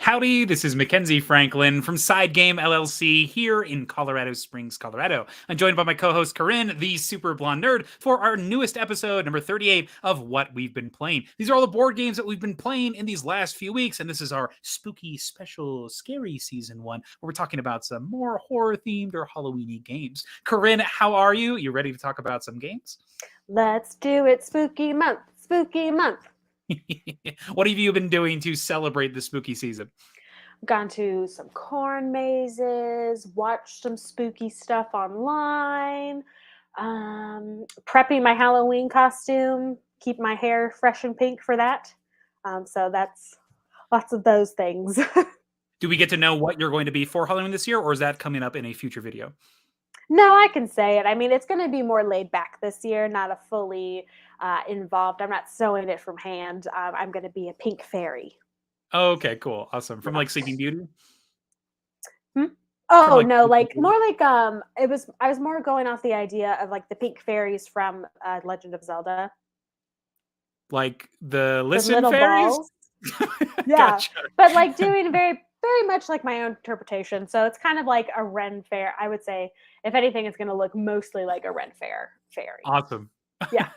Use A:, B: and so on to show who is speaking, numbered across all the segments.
A: Howdy, this is Mackenzie Franklin from SideGame LLC here in Colorado Springs, Colorado. I'm joined by my co-host Corinn, the super blonde nerd, for our newest episode, number 38 of What We've Been Playing. These are all the board games that we've been playing in these last few weeks, and this is our spooky, special, scary season one, where we're talking about some more horror-themed or Halloween-y games. Corinn, how are you? You ready to talk about some games?
B: Let's do it, spooky month, spooky month.
A: What have you been doing to celebrate the spooky season?
B: Gone to some corn mazes, watched some spooky stuff online, prepping my Halloween costume, keep my hair fresh and pink for that. So that's lots of those things.
A: Do we get to know what you're going to be for Halloween this year, or is that coming up in a future video?
B: No, I can say it. I mean, it's going to be more laid back this year, not a fully involved. I'm not sewing it from hand. I'm going to be a pink fairy.
A: Okay, cool. Awesome. From like Sleeping Beauty?
B: Oh, no, like more like I was more going off the idea of like the pink fairies from Legend of Zelda.
A: Like the listen
B: little
A: fairies?
B: Balls. Yeah.
A: Gotcha.
B: But like doing very much like my own interpretation. So it's kind of like a Ren fair. I would say, if anything, it's going to look mostly like a Ren fair fairy.
A: Awesome.
B: Yeah.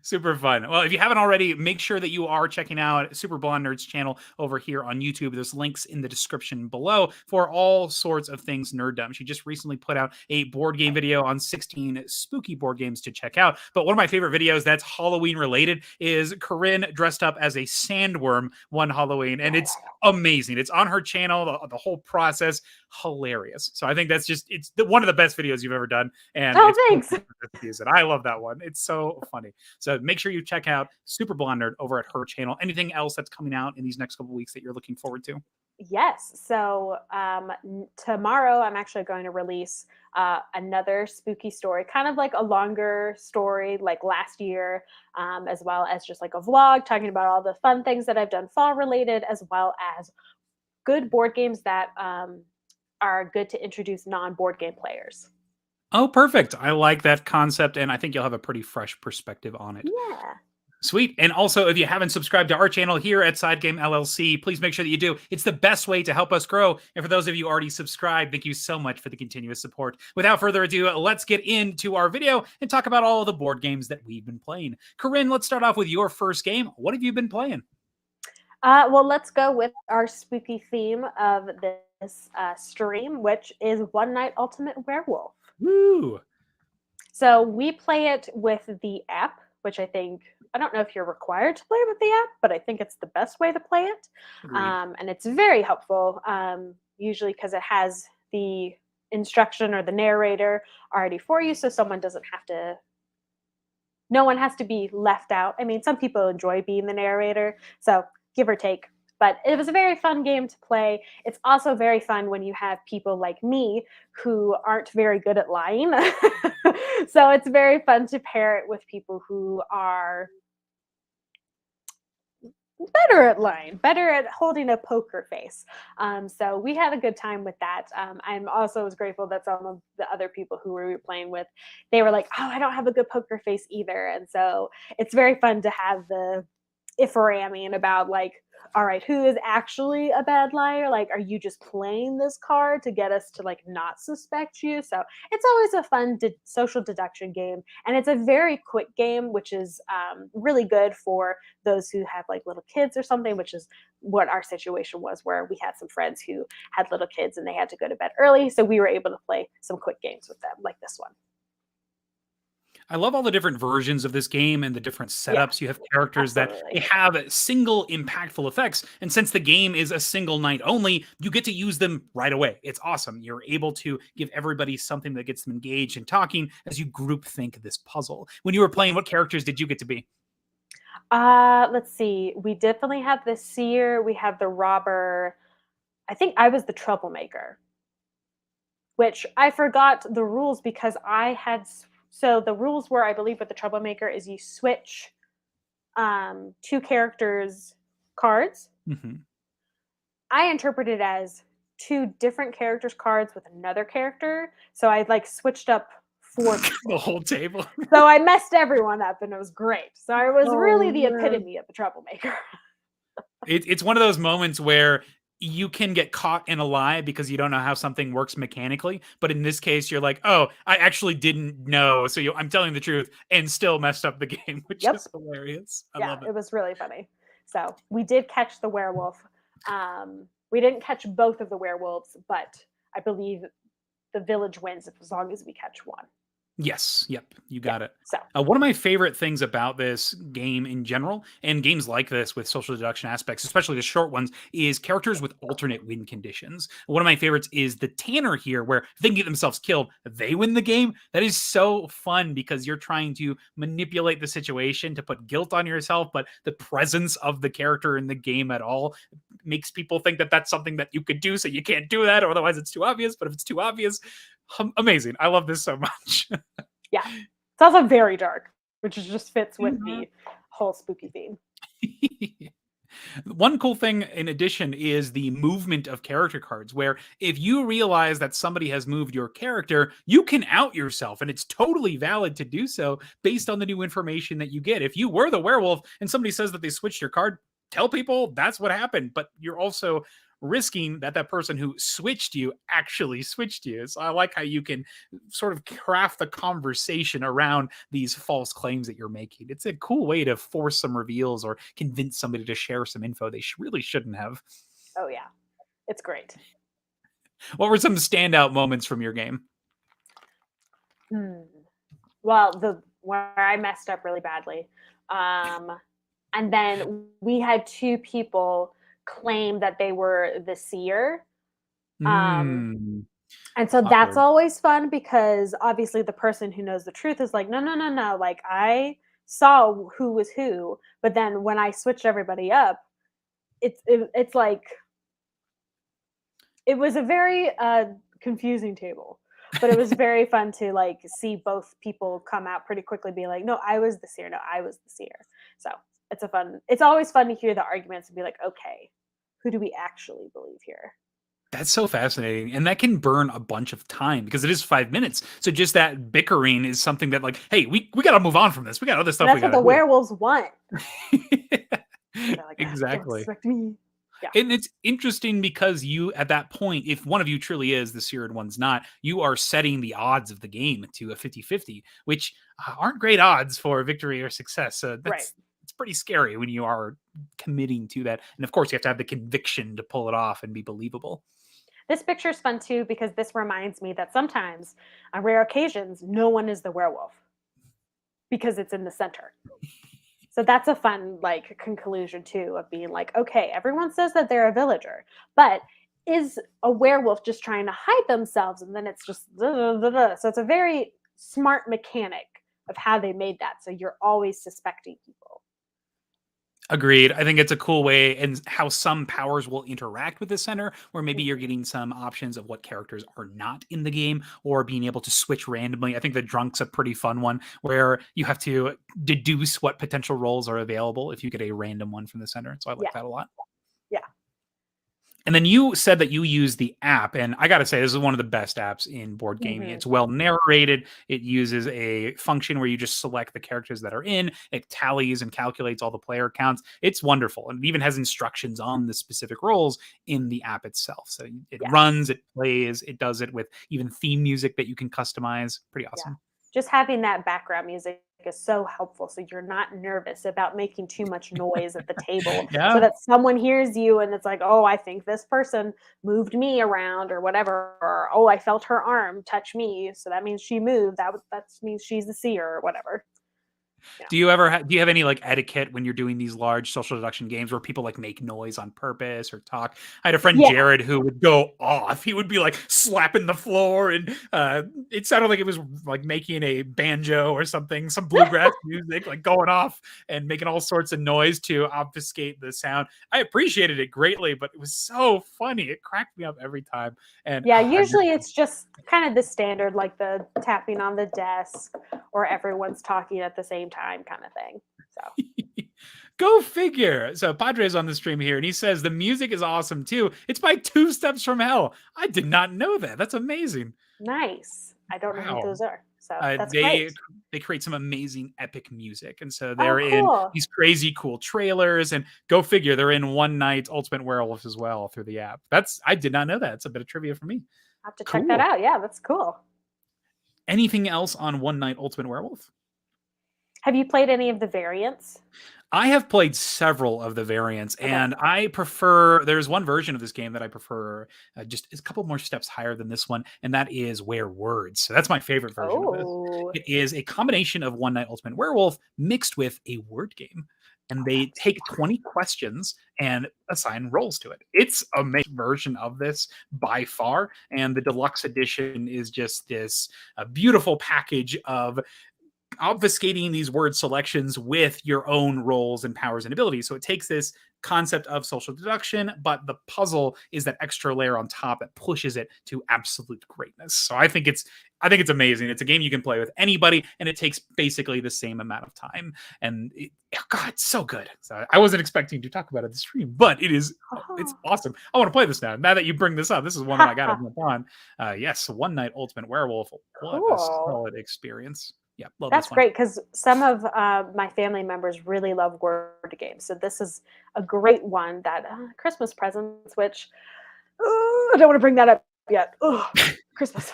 A: Super fun. Well, if you haven't already, make sure that you are checking out Super Blonde Nerd's channel over here on YouTube. There's links in the description below for all sorts of things nerddom. She just recently put out a board game video on 16 spooky board games to check out. But one of my favorite videos that's Halloween related is Corinn dressed up as a sandworm one Halloween, and it's amazing. It's on her channel, the whole process, hilarious. So I think that's just, one of the best videos you've ever done. And
B: thanks.
A: I love that one. It's so funny. So make sure you check out Super Blonde Nerd over at her channel. Anything else that's coming out in these next couple of weeks that you're looking forward to?
B: Yes. So tomorrow I'm actually going to release another spooky story, kind of like a longer story like last year, as well as just like a vlog talking about all the fun things that I've done fall related, as well as good board games that are good to introduce non-board game players.
A: Oh, perfect. I like that concept, and I think you'll have a pretty fresh perspective on it.
B: Yeah.
A: Sweet. And also, if you haven't subscribed to our channel here at SideGame LLC, please make sure that you do. It's the best way to help us grow. And for those of you already subscribed, thank you so much for the continuous support. Without further ado, let's get into our video and talk about all of the board games that we've been playing. Corinn, let's start off with your first game. What have you been playing?
B: Well, let's go with our spooky theme of this stream, which is One Night Ultimate Werewolf.
A: Woo!
B: So we play it with the app, which I don't know if you're required to play with the app, but I think it's the best way to play it. And it's very helpful, usually because it has the instruction or the narrator already for you, so no one has to be left out. I mean, some people enjoy being the narrator, so give or take. But it was a very fun game to play. It's also very fun when you have people like me who aren't very good at lying. So it's very fun to pair it with people who are better at lying, better at holding a poker face. So we had a good time with that. I'm also was grateful that some of the other people who we were playing with, they were like, oh, I don't have a good poker face either. And so it's very fun to have the if-ramming about like, all right, who is actually a bad liar? Like, are you just playing this card to get us to like not suspect you? So it's always a fun social deduction game, and it's a very quick game, which is really good for those who have like little kids or something, which is what our situation was, where we had some friends who had little kids and they had to go to bed early, so we were able to play some quick games with them, like this one.
A: I love all the different versions of this game and the different setups. You have characters that they have single impactful effects. And since the game is a single night only, you get to use them right away. It's awesome. You're able to give everybody something that gets them engaged and talking as you group think this puzzle. When you were playing, what characters did you get to be?
B: Let's see. We definitely have the seer. We have the robber. I think I was the troublemaker, which I forgot the rules because I had... So the rules were, I believe, with the troublemaker is you switch two characters' cards.
A: Mm-hmm.
B: I interpreted it as two different characters' cards with another character. So I like switched up 4
A: the whole table.
B: So I messed everyone up, and it was great. So I was really the epitome of the troublemaker.
A: It's one of those moments where you can get caught in a lie because you don't know how something works mechanically. But in this case, you're like, oh, I actually didn't know. So I'm telling the truth and still messed up the game, which is hilarious. I love it.
B: It was really funny. So we did catch the werewolf. We didn't catch both of the werewolves, but I believe the village wins as long as we catch one.
A: Yes. Yep. You got it.
B: So
A: one of my favorite things about this game in general, and games like this with social deduction aspects, especially the short ones, is characters with alternate win conditions. One of my favorites is the Tanner here, where if they can get themselves killed, they win the game. That is so fun because you're trying to manipulate the situation to put guilt on yourself, but the presence of the character in the game at all makes people think that that's something that you could do, so you can't do that, or otherwise it's too obvious. But if it's too obvious, amazing. I love this so much.
B: Yeah. It's also very dark, which just fits with the whole spooky theme.
A: One cool thing in addition is the movement of character cards, where if you realize that somebody has moved your character, you can out yourself, and it's totally valid to do so based on the new information that you get. If you were the werewolf and somebody says that they switched your card, tell people that's what happened, but you're also risking that person who switched you actually switched you. So I like how you can sort of craft the conversation around these false claims that you're making. It's a cool way to force some reveals or convince somebody to share some info they really shouldn't have.
B: Oh yeah, it's great.
A: What were some standout moments from your game?
B: Well, where I messed up really badly. And then we had two people claim that they were the seer. And so that's always fun because obviously the person who knows the truth is like, no. Like I saw who was who, but then when I switched everybody up, it's like, it was a very confusing table, but it was very fun to like see both people come out pretty quickly, be like, no, I was the seer. No, I was the seer. So it's always fun to hear the arguments and be like, okay, who do we actually believe here?
A: That's so fascinating. And that can burn a bunch of time because it is 5 minutes. So just that bickering is something that like, hey, we got to move on from this. We got other stuff.
B: That's what the werewolves want.
A: Like, exactly.
B: Don't expect me.
A: Yeah. And it's interesting because you, at that point, if one of you truly is the seer and one's not, you are setting the odds of the game to a 50-50, which aren't great odds for victory or success. So that's it's pretty scary when you are committing to that. And of course, you have to have the conviction to pull it off and be believable.
B: This picture is fun too because this reminds me that sometimes, on rare occasions, no one is the werewolf because it's in the center. So that's a fun like conclusion too of being like, okay, everyone says that they're a villager, but is a werewolf just trying to hide themselves? And then it's just So it's a very smart mechanic of how they made that. So you're always suspecting people.
A: Agreed. I think it's a cool way and how some powers will interact with the center, where maybe you're getting some options of what characters are not in the game or being able to switch randomly. I think the drunk's a pretty fun one where you have to deduce what potential roles are available if you get a random one from the center. So I like that a lot.
B: Yeah.
A: And then you said that you use the app, and I got to say, this is one of the best apps in board gaming. It's well narrated. It uses a function where you just select the characters that are in. It tallies and calculates all the player counts. It's wonderful. And it even has instructions on the specific roles in the app itself. So it runs, it plays, it does it with even theme music that you can customize. Pretty awesome.
B: Just having that background music is so helpful, so you're not nervous about making too much noise at the table so that someone hears you and it's like, oh, I think this person moved me around or whatever, or oh, I felt her arm touch me, so that means she moved. That means she's the seer or whatever.
A: Do you ever do you have any like etiquette when you're doing these large social deduction games where people like make noise on purpose or talk? I had a friend Jared who would go off. He would be like slapping the floor, and it sounded like it was like making a banjo or something, some bluegrass music, like going off and making all sorts of noise to obfuscate the sound. I appreciated it greatly, but it was so funny. It cracked me up every time. And
B: usually it's just kind of the standard, like the tapping on the desk or everyone's talking at the same time kind of thing. So
A: go figure. So Padre's on the stream here and he says the music is awesome too. It's by Two Steps from Hell. I did not know that. That's amazing.
B: Nice. I don't know who those are. So that's
A: they
B: great.
A: create some amazing epic music, and so
B: Oh,
A: they're in
B: cool.
A: these crazy cool trailers. And go figure, they're in One Night Ultimate Werewolf as well through the app. I did not know that. It's a bit of trivia for me.
B: I have to check that
A: Cool.
B: out. Yeah, that's cool.
A: Anything else on One Night Ultimate Werewolf?
B: Have you played any of the variants?
A: I have played several of the variants,
B: Okay.
A: and I prefer. There's one version of this game that I prefer, just a couple more steps higher than this one, and that is Werewords. So that's my favorite version of this.
B: Oh,
A: It is a combination of One Night Ultimate Werewolf mixed with a word game, and they take 20 questions and assign roles to it. It's a amazing version of this by far, and the deluxe edition is just this beautiful package of obfuscating these word selections with your own roles and powers and abilities. So it takes this concept of social deduction, but the puzzle is that extra layer on top that pushes it to absolute greatness. So I think it's amazing. It's a game you can play with anybody, and it takes basically the same amount of time. And God, it's so good. So I wasn't expecting to talk about it in the stream, but it's awesome. I want to play this now. Now that you bring this up, this is one that I got to jump on. Yes, One Night Ultimate Werewolf. What a solid experience. Yeah, love
B: that's
A: this one.
B: great because some of my family members really love word games. So this is a great one that Christmas presents, which I don't want to bring that up yet. Christmas.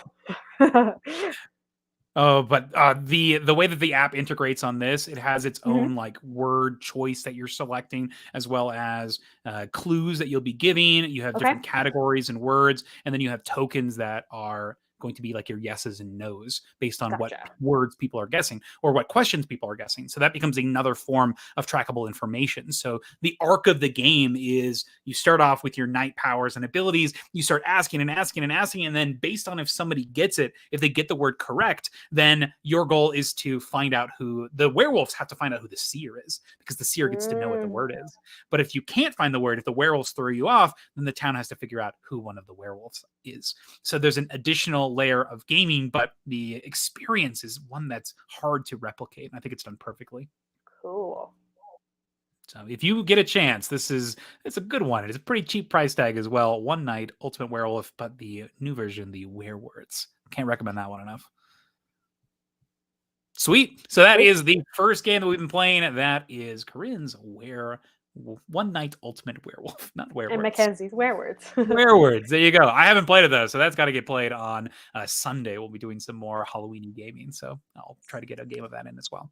A: Oh, but the way that the app integrates on this, it has its own like word choice that you're selecting, as well as clues that you'll be giving. You have different categories and words, and then you have tokens that are going to be like your yeses and nos based on what words people are guessing or what questions people are guessing. So that becomes another form of trackable information. So the arc of the game is you start off with your night powers and abilities, you start asking and asking and asking, and then based on if somebody gets it, if they get the word correct, then your goal is to find out who the werewolves have to find out who the seer is, because the seer gets to know what the word is. But if you can't find the word, if the werewolves throw you off, then the town has to figure out who one of the werewolves is. So there's an additional layer of gaming, but the experience is one that's hard to replicate. And I think it's done perfectly.
B: Cool.
A: So if you get a chance, it's a good one. It's a pretty cheap price tag as well. One Night Ultimate Werewolf, but the new version, the Werewords. Can't recommend that one enough. Sweet. So that is the first game that we've been playing. That is Corinn's One Night Ultimate Werewolf, not Werewords.
B: And Mackenzie's Werewords.
A: Werewords. There you go. I haven't played it though, so that's got to get played on Sunday. We'll be doing some more Halloween gaming, so I'll try to get a game of that in as well.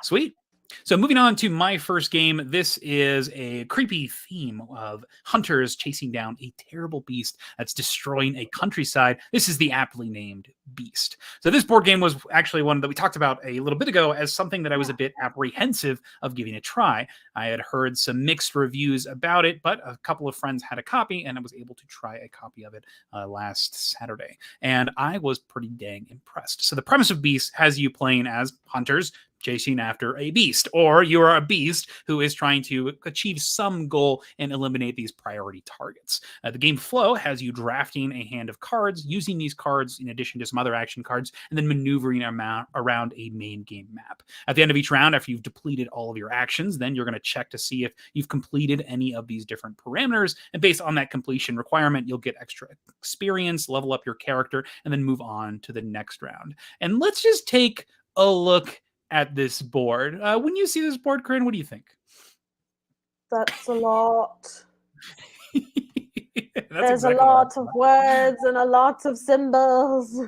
A: Sweet. So moving on to my first game, this is a creepy theme of hunters chasing down a terrible beast that's destroying a countryside. This is the aptly named Beast. So this board game was actually one that we talked about a little bit ago as something that I was a bit apprehensive of giving a try. I had heard some mixed reviews about it, but a couple of friends had a copy, and I was able to try a copy of it last Saturday. And I was pretty dang impressed. So the premise of Beast has you playing as hunters chasing after a beast, or you are a beast who is trying to achieve some goal and eliminate these priority targets. The game flow has you drafting a hand of cards, using these cards in addition to some other action cards, and then maneuvering around a main game map. At the end of each round, after you've depleted all of your actions, then you're going to check to see if you've completed any of these different parameters, and based on that completion requirement, you'll get extra experience, level up your character, and then move on to the next round. And let's just take a look at this board. When you see this board, Corinn, what do you think?
B: That's a lot.
A: There's
B: a lot of words and a lot of symbols.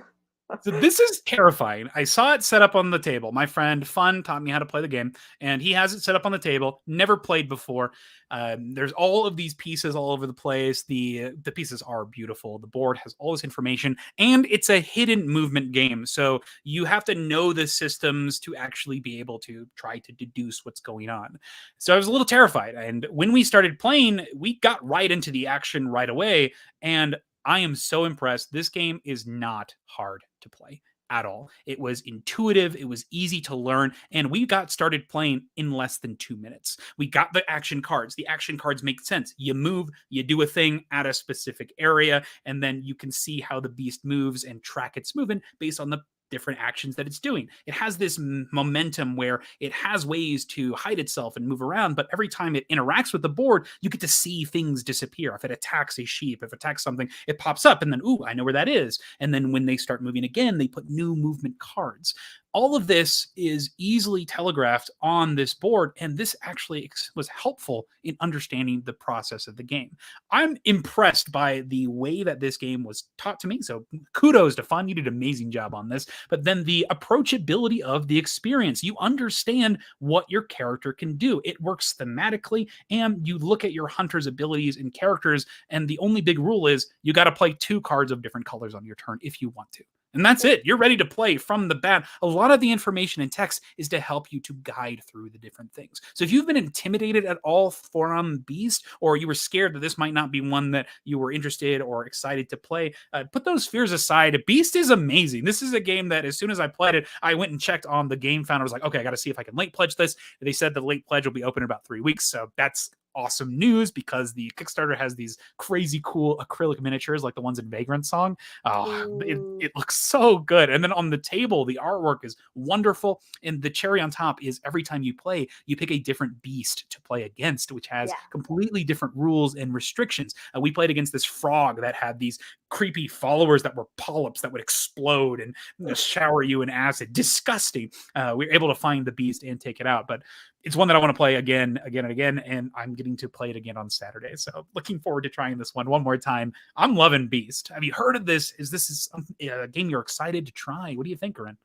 A: So this is terrifying. I saw it set up on the table. My friend Fun taught me how to play the game, and he has it set up on the table. Never played before. There's all of these pieces all over the place. The pieces are beautiful. The board has all this information, and it's a hidden movement game. So you have to know the systems to actually be able to try to deduce what's going on. So I was a little terrified. And when we started playing, we got right into the action right away. And I am so impressed. This game is not hard to play at all. It was intuitive. It was easy to learn. And we got started playing in less than 2 minutes. We got the action cards. The action cards make sense. You move, you do a thing at a specific area, and then you can see how the beast moves and track its movement based on the different actions that it's doing. It has this momentum where it has ways to hide itself and move around, but every time it interacts with the board, you get to see things disappear. If it attacks a sheep, if it attacks something, it pops up, and then, ooh, I know where that is. And then when they start moving again, they put new movement cards. All of this is easily telegraphed on this board, and this actually was helpful in understanding the process of the game. I'm impressed by the way that this game was taught to me, so kudos to Fun. You did an amazing job on this. But then the approachability of the experience. You understand what your character can do. It works thematically, and you look at your hunter's abilities and characters, and the only big rule is you got to play 2 cards of different colors on your turn if you want to. And that's it. You're ready to play from the bat. A lot of the information in text is to help you to guide through the different things. So if you've been intimidated at all from Beast, or you were scared that this might not be one that you were interested or excited to play, put those fears aside. Beast is amazing. This is a game that as soon as I played it, I went and checked on the game founder. I was like, okay, I got to see if I can late pledge this. They said the late pledge will be open in about 3 weeks. So that's awesome news, because the Kickstarter has these crazy cool acrylic miniatures like the ones in Vagrant Song. Oh, it looks so good. And then on the table, the artwork is wonderful. And the cherry on top is every time you play, you pick a different beast to play against, which has completely different rules and restrictions. We played against this frog that had these creepy followers that were polyps that would explode and shower you in acid. Disgusting. We were able to find the beast and take it out, but it's one that I want to play again and again, and I'm getting to play it again on Saturday. So looking forward to trying this one more time. I'm loving Beast. Have you heard of this? Is this a game you're excited to try? What do you think, Corinn?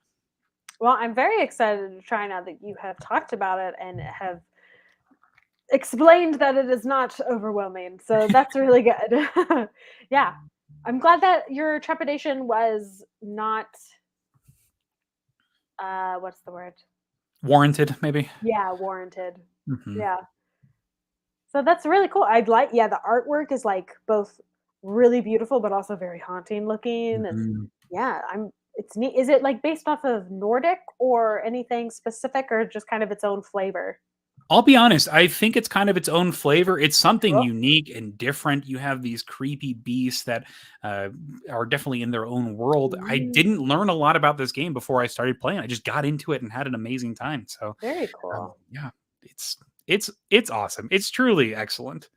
B: Well, I'm very excited to try now that you have talked about it and have explained that it is not overwhelming. So that's really good. Yeah. I'm glad that your trepidation was not, what's the word?
A: Warranted, maybe?
B: Yeah, warranted.
A: Mm-hmm.
B: Yeah. So that's really cool. I'd like, the artwork is like both really beautiful, but also very haunting looking.
A: Mm-hmm.
B: And yeah, it's neat. Is it like based off of Nordic or anything specific, or just kind of its own flavor?
A: I'll be honest, I think it's kind of its own flavor. It's something
B: Cool.
A: unique and different. You have these creepy beasts that are definitely in their own world. I didn't learn a lot about this game before I started playing. I just got into it and had an amazing time. So
B: Very cool.
A: yeah, it's awesome. It's truly excellent.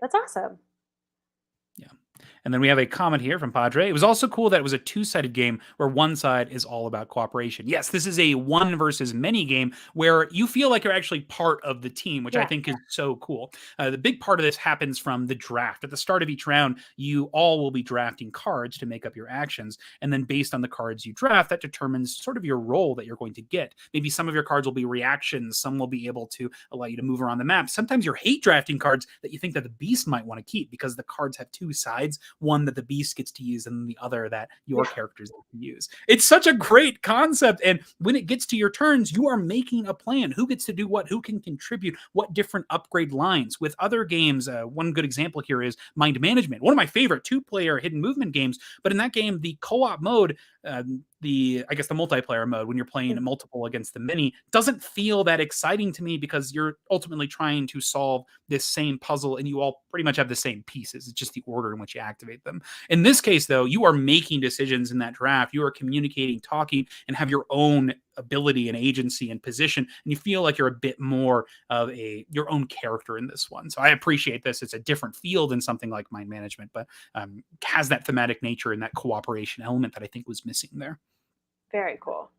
B: That's awesome.
A: Yeah. And then we have a comment here from Padre. It was also cool that it was a 2-sided game where one side is all about cooperation. Yes, this is a 1 versus many game where you feel like you're actually part of the team, which I think is so cool. The big part of this happens from the draft. At the start of each round, you all will be drafting cards to make up your actions. And then based on the cards you draft, that determines sort of your role that you're going to get. Maybe some of your cards will be reactions. Some will be able to allow you to move around the map. Sometimes you're hate drafting cards that you think that the beast might want to keep because the cards have 2 sides. One that the beast gets to use and the other that your characters can use. It's such a great concept. And when it gets to your turns, you are making a plan. Who gets to do what? Who can contribute? What different upgrade lines? With other games, one good example here is Mind Management, one of my favorite 2-player hidden movement games. But in that game, the co-op mode, the multiplayer mode, when you're playing multiple against the many, doesn't feel that exciting to me because you're ultimately trying to solve this same puzzle and you all pretty much have the same pieces. It's just the order in which you activate them. In this case, though, you are making decisions in that draft. You are communicating, talking, and have your own ability and agency and position, and you feel like you're a bit more of your own character in this one. So I appreciate this. It's a different feel than something like Mind Management, but has that thematic nature and that cooperation element that I think was missing there.
B: Very cool.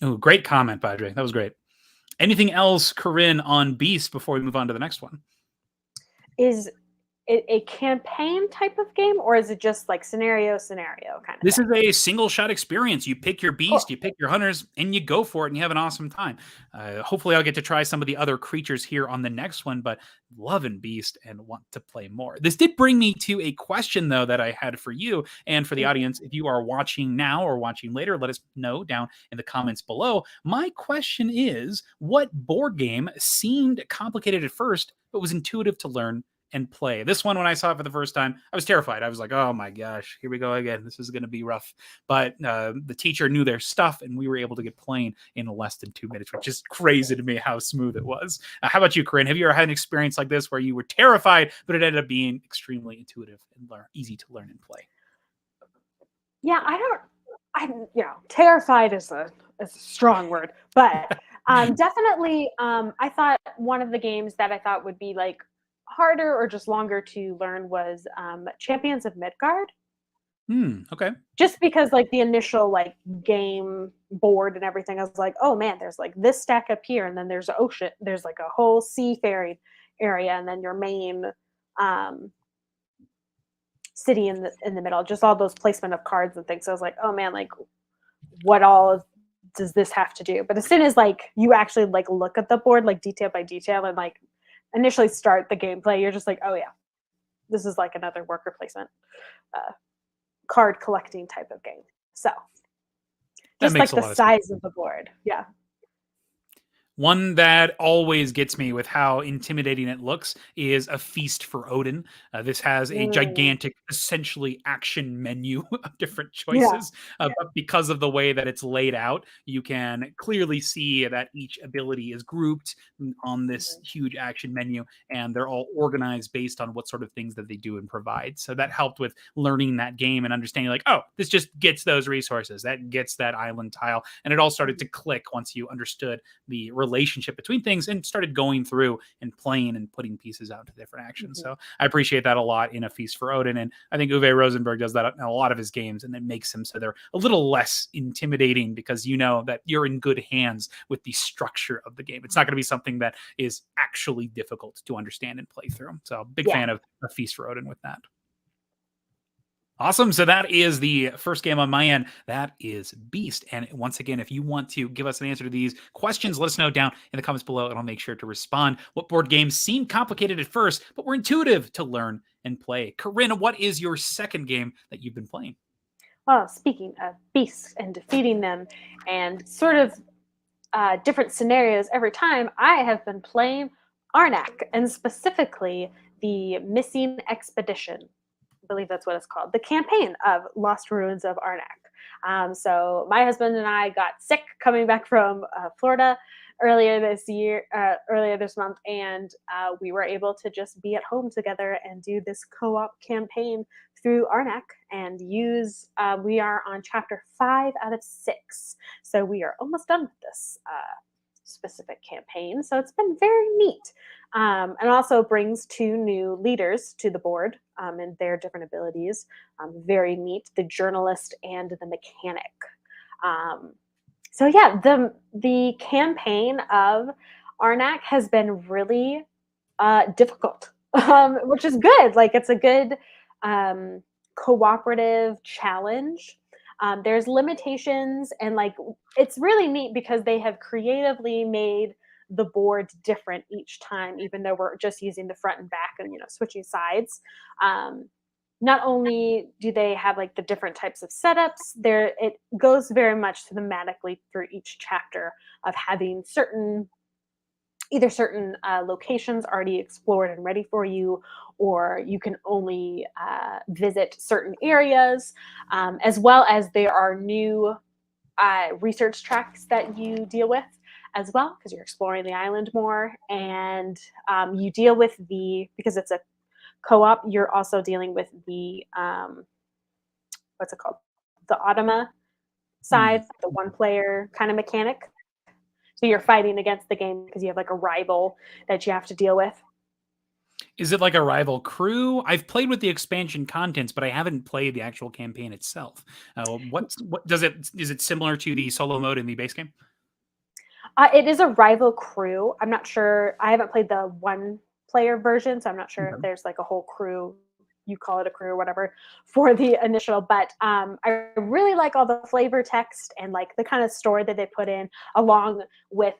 A: Oh, great comment, Padre. That was great. Anything else, Corinn, on Beast before we move on to the next one?
B: Is it a campaign type of game, or is it just like scenario kind of
A: This
B: thing?
A: is a single shot experience. You pick your beast, you pick your hunters, and you go for it, and you have an awesome time. Hopefully, I'll get to try some of the other creatures here on the next one, but loving Beast and want to play more. This did bring me to a question, though, that I had for you and for the audience. If you are watching now or watching later, let us know down in the comments below. My question is, what board game seemed complicated at first, but was intuitive to learn and play? This one, when I saw it for the first time, I was terrified. I was like, oh my gosh, here we go again. This is going to be rough. But the teacher knew their stuff, and we were able to get playing in less than 2 minutes, which is crazy to me how smooth it was. How about you, Corinn? Have you ever had an experience like this where you were terrified, but it ended up being extremely intuitive and easy to learn and play?
B: Yeah, terrified is a strong word, but definitely, I thought one of the games that I thought would be like harder or just longer to learn was Champions of Midgard.
A: Okay.
B: Just because like the initial like game board and everything, I was like, oh man, there's like this stack up here, and then there's ocean, there's like a whole seafaring area, and then your main um, city in the middle. Just all those placement of cards and things. So I was like, oh man, like what all does this have to do? But as soon as like you actually like look at the board like detail by detail and like initially start the gameplay, you're just like, oh yeah, this is like another worker placement. Card collecting type of game. So just like the size of the board. Yeah.
A: One that always gets me with how intimidating it looks is A Feast for Odin. This has a gigantic, essentially action menu of different choices. But because of the way that it's laid out, you can clearly see that each ability is grouped on this huge action menu, and they're all organized based on what sort of things that they do and provide. So that helped with learning that game and understanding like, oh, this just gets those resources, that gets that island tile. And it all started to click once you understood the relationship between things and started going through and playing and putting pieces out to different actions. So I appreciate that a lot in A Feast for Odin. And I think Uwe Rosenberg does that in a lot of his games, and it makes them so they're a little less intimidating because you know that you're in good hands with the structure of the game. It's not going to be something that is actually difficult to understand and play through. So big fan of A Feast for Odin with that. Awesome. So that is the first game on my end. That is Beast. And once again, if you want to give us an answer to these questions, let us know down in the comments below, and I'll make sure to respond. What board games seem complicated at first, but were intuitive to learn and play? Corinn, what is your second game that you've been playing?
B: Well, speaking of beasts and defeating them and sort of different scenarios every time, I have been playing Arnak, and specifically the Missing Expedition. I believe that's what it's called, the campaign of Lost Ruins of Arnak. So my husband and I got sick coming back from Florida earlier this month, and we were able to just be at home together and do this co-op campaign through Arnak and use. We are on chapter 5 out of 6, so we are almost done with this specific campaign. So it's been very neat. And also brings 2 new leaders to the board and their different abilities. Very neat, the journalist and the mechanic. So yeah, the campaign of Arnak has been really difficult, which is good. Like it's a good cooperative challenge. There's limitations, and like it's really neat because they have creatively made the board different each time, even though we're just using the front and back and switching sides. Not only do they have like the different types of setups, it goes very much thematically through each chapter of having either certain locations already explored and ready for you, or you can only visit certain areas, as well as there are new research tracks that you deal with as well, because you're exploring the island more, and you deal with because it's a co-op, you're also dealing with the what's it called, the automa side, the one player kind of mechanic. So you're fighting against the game because you have like a rival that you have to deal with.
A: Is it like a rival crew? I've played with the expansion contents, but I haven't played the actual campaign itself. Is it similar to the solo mode in the base game?
B: It is a rival crew. I'm not sure. I haven't played the one player version, so I'm not sure if there's like a whole crew, you call it a crew or whatever, for the initial. But I really like all the flavor text and like the kind of story that they put in, along with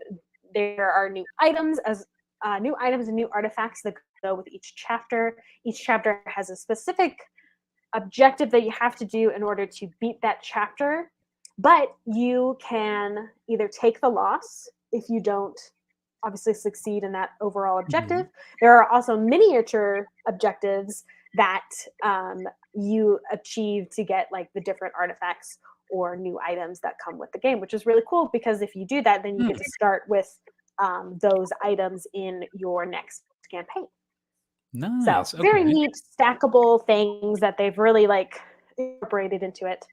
B: there are new items and new artifacts that go with each chapter. Each chapter has a specific objective that you have to do in order to beat that chapter. But you can either take the loss if you don't obviously succeed in that overall objective. There are also miniature objectives that you achieve to get like the different artifacts or new items that come with the game, which is really cool because if you do that, then you get to start with those items in your next campaign.
A: Nice.
B: So very neat stackable things that they've really like incorporated into it,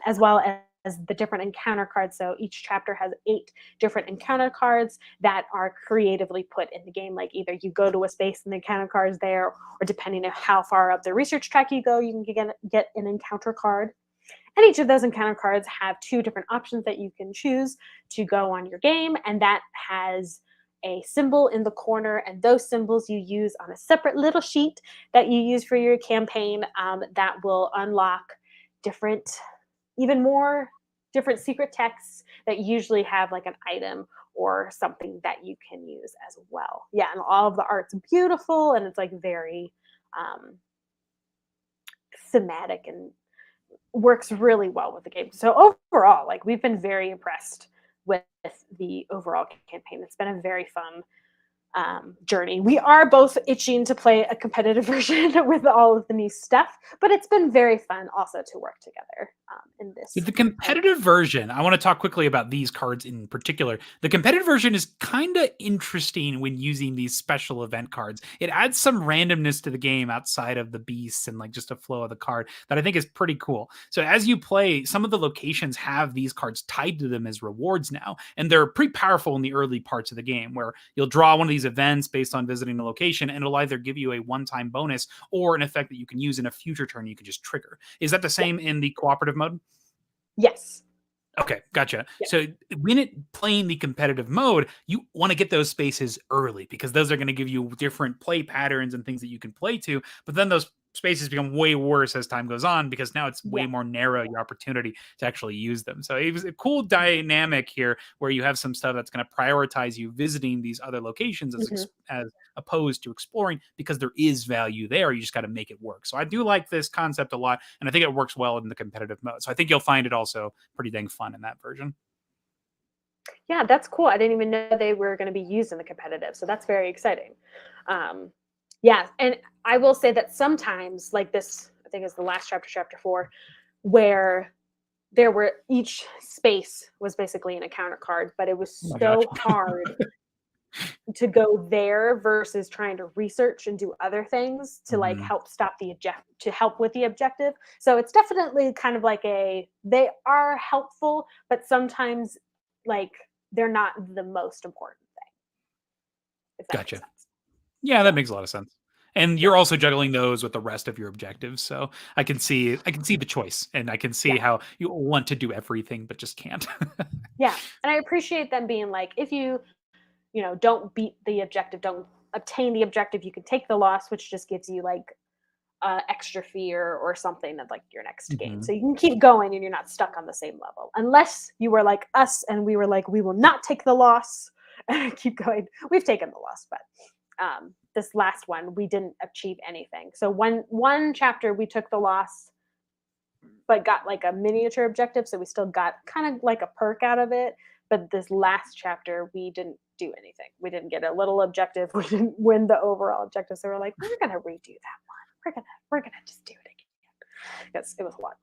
B: as well the different encounter cards. So each chapter has 8 different encounter cards that are creatively put in the game. Like either you go to a space and the encounter card is there, or depending on how far up the research track you go, you can get an encounter card. And each of those encounter cards have 2 different options that you can choose to go on your game. And that has a symbol in the corner, and those symbols you use on a separate little sheet that you use for your campaign, that will unlock different, even more different secret texts that usually have like an item or something that you can use as well. Yeah, and all of the art's beautiful, and it's like very thematic and works really well with the game. So overall, like we've been very impressed with the overall campaign. It's been a very fun journey. We are both itching to play a competitive version with all of the new stuff, but it's been very fun also to work together in this.
A: With the competitive version, I want to talk quickly about these cards in particular. The competitive version is kind of interesting when using these special event cards. It adds some randomness to the game outside of the beasts and like just a flow of the card that I think is pretty cool. So as you play, some of the locations have these cards tied to them as rewards now, and they're pretty powerful in the early parts of the game where you'll draw one of these events based on visiting the location, and it'll either give you a one-time bonus or an effect that you can use in a future turn you can just trigger. Is that the same in the cooperative mode?
B: Yes.
A: Okay, gotcha.
B: Yeah.
A: So when playing the competitive mode, you want to get those spaces early because those are going to give you different play patterns and things that you can play to. But then those spaces become way worse as time goes on because now it's way more narrow your opportunity to actually use them. So it was a cool dynamic here where you have some stuff that's going to prioritize you visiting these other locations as opposed to exploring because there is value there. You just got to make it work. So I do like this concept a lot, and I think it works well in the competitive mode. So I think you'll find it also pretty dang fun in that version.
B: Yeah, that's cool. I didn't even know they were going to be used in the competitive. So that's very exciting. Yeah, and I will say that sometimes, like this, I think is the last chapter, chapter 4, where there were each space was basically an encounter card, but it was so hard to go there versus trying to research and do other things to like help stop the to help with the objective. So it's definitely kind of like they are helpful, but sometimes like they're not the most important thing. If that makes sense.
A: Yeah, that makes a lot of sense. And you're also juggling those with the rest of your objectives. So I can see the choice, and I can see how you want to do everything but just can't.
B: Yeah. And I appreciate them being like, if you don't beat the objective, don't obtain the objective, you can take the loss, which just gives you like extra fear or something of like your next game. So you can keep going and you're not stuck on the same level. Unless you were like us and we were like, we will not take the loss and keep going. We've taken the loss, but this last one, we didn't achieve anything. So one chapter we took the loss, but got like a miniature objective. So we still got kind of like a perk out of it. But this last chapter, we didn't do anything. We didn't get a little objective. We didn't win the overall objective. So we're like, we're gonna redo that one. We're gonna just do it again. Because it was a lot.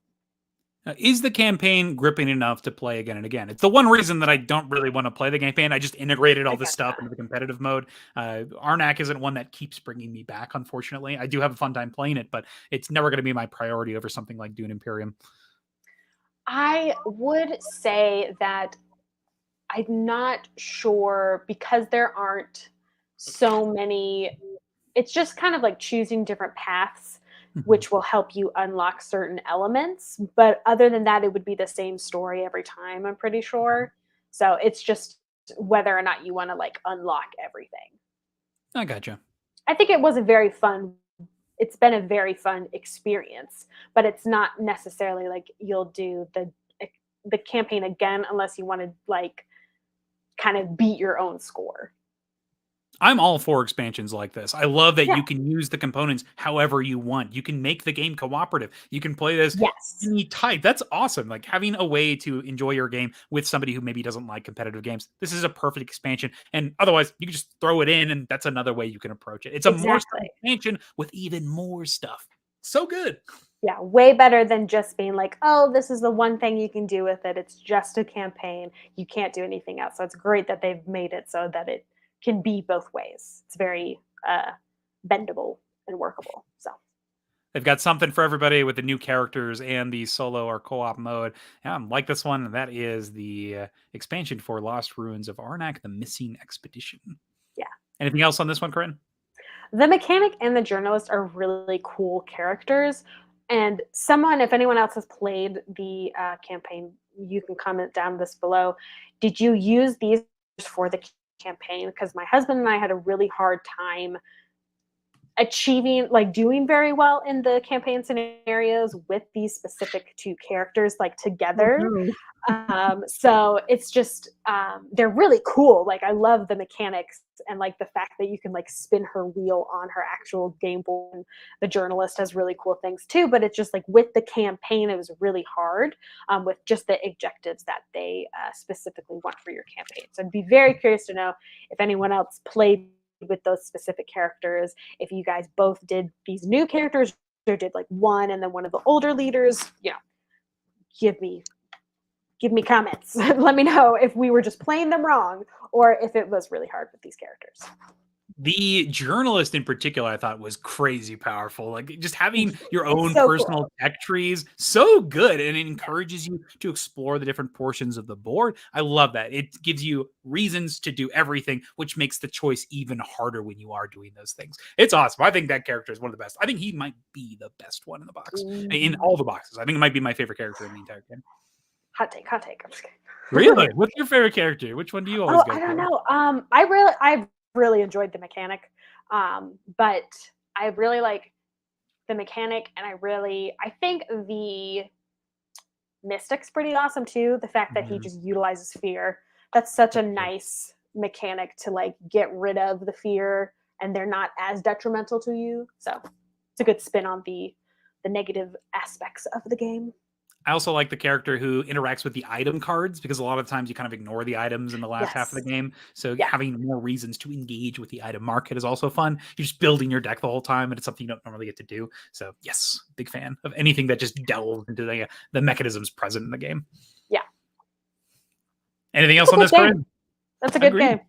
A: Is the campaign gripping enough to play again and again? It's the one reason that I don't really want to play the campaign. I just integrated all this stuff into the competitive mode. Arnak isn't one that keeps bringing me back, unfortunately. I do have a fun time playing it, but it's never going to be my priority over something like Dune Imperium.
B: I would say that I'm not sure because there aren't so many. It's just kind of like choosing different paths, which will help you unlock certain elements. But other than that, it would be the same story every time, I'm pretty sure. So it's just whether or not you want to like unlock everything.
A: I gotcha.
B: I think it was it's been a very fun experience, but it's not necessarily like you'll do the campaign again unless you want to like kind of beat your own score.
A: I'm all for expansions like this. I love that you can use the components however you want. You can make the game cooperative. You can play this any type. That's awesome. Like having a way to enjoy your game with somebody who maybe doesn't like competitive games. This is a perfect expansion. And otherwise, you can just throw it in, and that's another way you can approach it. It's a more expansion with even more stuff. So good.
B: Yeah, way better than just being like, oh, this is the one thing you can do with it. It's just a campaign. You can't do anything else. So it's great that they've made it so that it can be both ways. It's very bendable and workable. So
A: They've got something for everybody with the new characters and the solo or co-op mode. Yeah, I like this one. That is the expansion for Lost Ruins of Arnak, the Missing Expedition.
B: Yeah.
A: Anything else on this one, Corinn?
B: The mechanic and the journalist are really cool characters. And someone, if anyone else has played the campaign, you can comment down this below. Did you use these for the campaign? Because my husband and I had a really hard time achieving, like doing very well in the campaign scenarios with these specific two characters, like together. So it's just, they're really cool. Like I love the mechanics and like the fact that you can like spin her wheel on her actual game board. The journalist has really cool things too, but it's just like with the campaign, it was really hard with just the objectives that they specifically want for your campaign. So I'd be very curious to know if anyone else played with those specific characters, if you guys both did these new characters or did like one and then one of the older leaders, you know, give me comments. Let me know if we were just playing them wrong or if it was really hard with these characters.
A: The journalist in particular, I thought was crazy powerful. Like just having your own
B: so
A: personal
B: cool.
A: tech trees, so good. And it encourages you to explore the different portions of the board. I love that. It gives you reasons to do everything, which makes the choice even harder when you are doing those things. It's awesome. I think that character is one of the best. I think he might be the best one in the box, in all the boxes. I think it might be my favorite character in the entire game.
B: Hot take. I'm just kidding.
A: Really? What's your favorite character? Which one do you always go
B: I
A: for?
B: don't know. I really enjoyed the mechanic, but I really like the mechanic, and I think the mystic's pretty awesome too. The fact that he just utilizes fear. That's such a nice mechanic to like get rid of the fear, and they're not as detrimental to you. So it's a good spin on the negative aspects of the game.
A: I also like the character who interacts with the item cards because a lot of times you kind of ignore the items in the last half of the game. So having more reasons to engage with the item market is also fun. You're just building your deck the whole time, and it's something you don't normally get to do. So yes, big fan of anything that just delves into the mechanisms present in the game.
B: Yeah.
A: Anything else on this, Corinn?
B: That's a good game.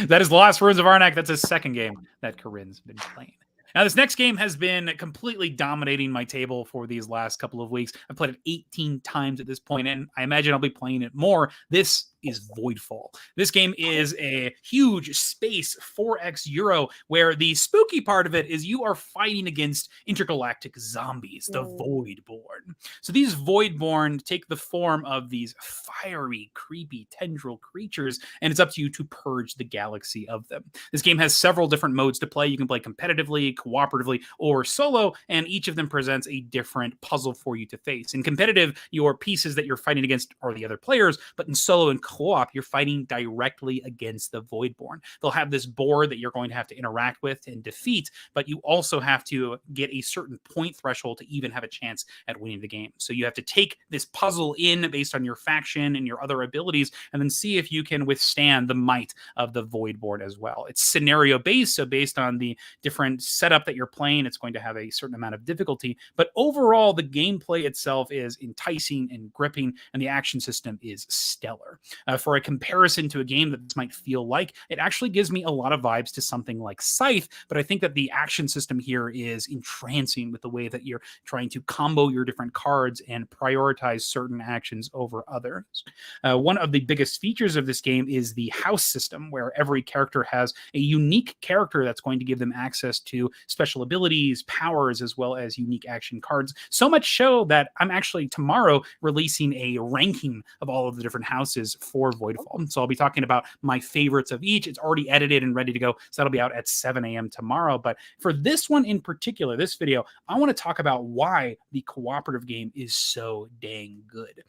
A: That is Lost Ruins of Arnak. That's a second game that Corinn's been playing. Now, this next game has been completely dominating my table for these last couple of weeks. I've played it 18 times at this point, and I imagine I'll be playing it more. This is Voidfall. This game is a huge space 4X Euro, where the spooky part of it is you are fighting against intergalactic zombies, the Voidborn. So these Voidborn take the form of these fiery, creepy tendril creatures, and it's up to you to purge the galaxy of them. This game has several different modes to play. You can play competitively, cooperatively, or solo, and each of them presents a different puzzle for you to face. In competitive, your pieces that you're fighting against are the other players, but in solo and co-op, you're fighting directly against the Voidborn. They'll have this board that you're going to have to interact with and defeat, but you also have to get a certain point threshold to even have a chance at winning the game. So you have to take this puzzle in based on your faction and your other abilities, and then see if you can withstand the might of the Voidborn as well. It's scenario based, so based on the different setup that you're playing, it's going to have a certain amount of difficulty, but overall the gameplay itself is enticing and gripping, and the action system is stellar. For a comparison to a game that this might feel like, it actually gives me a lot of vibes to something like Scythe, but I think that the action system here is entrancing with the way that you're trying to combo your different cards and prioritize certain actions over others. One of the biggest features of this game is the house system, where every character has a unique character that's going to give them access to special abilities, powers, as well as unique action cards. So much so that I'm actually tomorrow releasing a ranking of all of the different houses for Voidfall. So I'll be talking about my favorites of each. It's already edited and ready to go, so that'll be out at 7 a.m. tomorrow. But for this one in particular, this video, I want to talk about why the cooperative game is so dang good.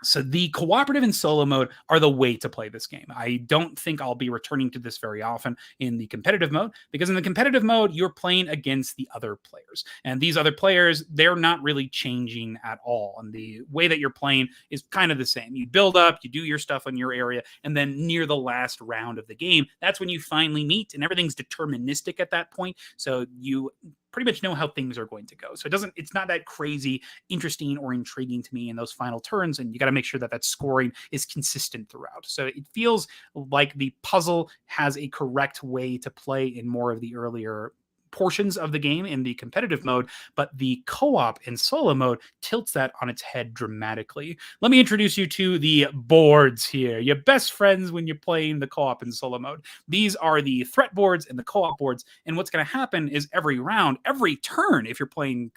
A: So the cooperative and solo mode are the way to play this game. I don't think I'll be returning to this very often in the competitive mode, because in the competitive mode, you're playing against the other players. And these other players, they're not really changing at all. And the way that you're playing is kind of the same. You build up, you do your stuff in your area, and then near the last round of the game, that's when you finally meet, and everything's deterministic at that point. So you pretty much know how things are going to go. So it's not that crazy, interesting, or intriguing to me in those final turns. And you got to make sure that that scoring is consistent throughout. So it feels like the puzzle has a correct way to play in more of the earlier portions of the game in the competitive mode, but the co-op and solo mode tilts that on its head dramatically. Let me introduce you to the boards here, your best friends when you're playing the co-op and solo mode. These are the threat boards and the co-op boards, and what's going to happen is every round, every turn, if you're playing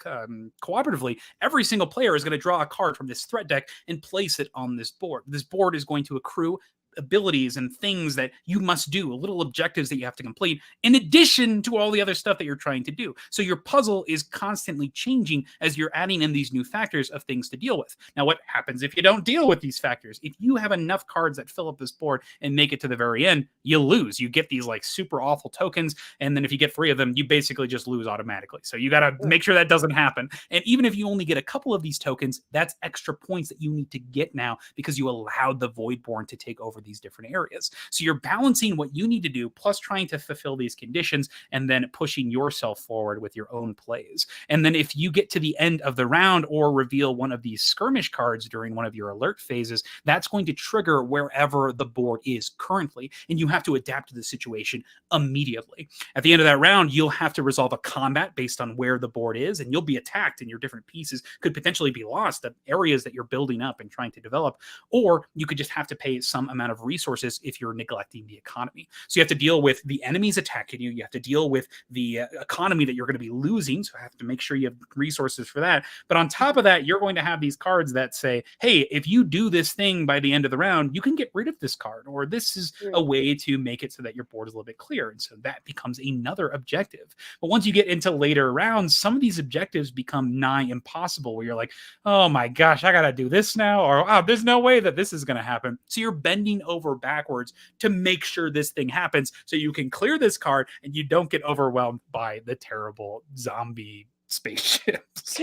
A: cooperatively, every single player is going to draw a card from this threat deck and place it on this board. This board is going to accrue abilities and things that you must do, little objectives that you have to complete, in addition to all the other stuff that you're trying to do. So your puzzle is constantly changing as you're adding in these new factors of things to deal with. Now, what happens if you don't deal with these factors? If you have enough cards that fill up this board and make it to the very end, you lose. You get these like super awful tokens, and then if you get 3 of them, you basically just lose automatically. So you got to make sure that doesn't happen. And even if you only get a couple of these tokens, that's extra points that you need to get now because you allowed the Voidborn to take over these different areas. So you're balancing what you need to do, plus trying to fulfill these conditions, and then pushing yourself forward with your own plays. And then if you get to the end of the round or reveal one of these skirmish cards during one of your alert phases, that's going to trigger wherever the board is currently, and you have to adapt to the situation immediately. At the end of that round, you'll have to resolve a combat based on where the board is, and you'll be attacked, and your different pieces could potentially be lost, the areas that you're building up and trying to develop, or you could just have to pay some amount of resources if you're neglecting the economy. So you have to deal with the enemies attacking you. You have to deal with the economy that you're going to be losing. So I have to make sure you have resources for that. But on top of that, you're going to have these cards that say, hey, if you do this thing by the end of the round, you can get rid of this card, or this is a way to make it so that your board is a little bit clear. And so that becomes another objective. But once you get into later rounds, some of these objectives become nigh impossible, where you're like, oh my gosh, I got to do this now, or oh, there's no way that this is going to happen. So you're bending over backwards to make sure this thing happens so you can clear this card and you don't get overwhelmed by the terrible zombie spaceships.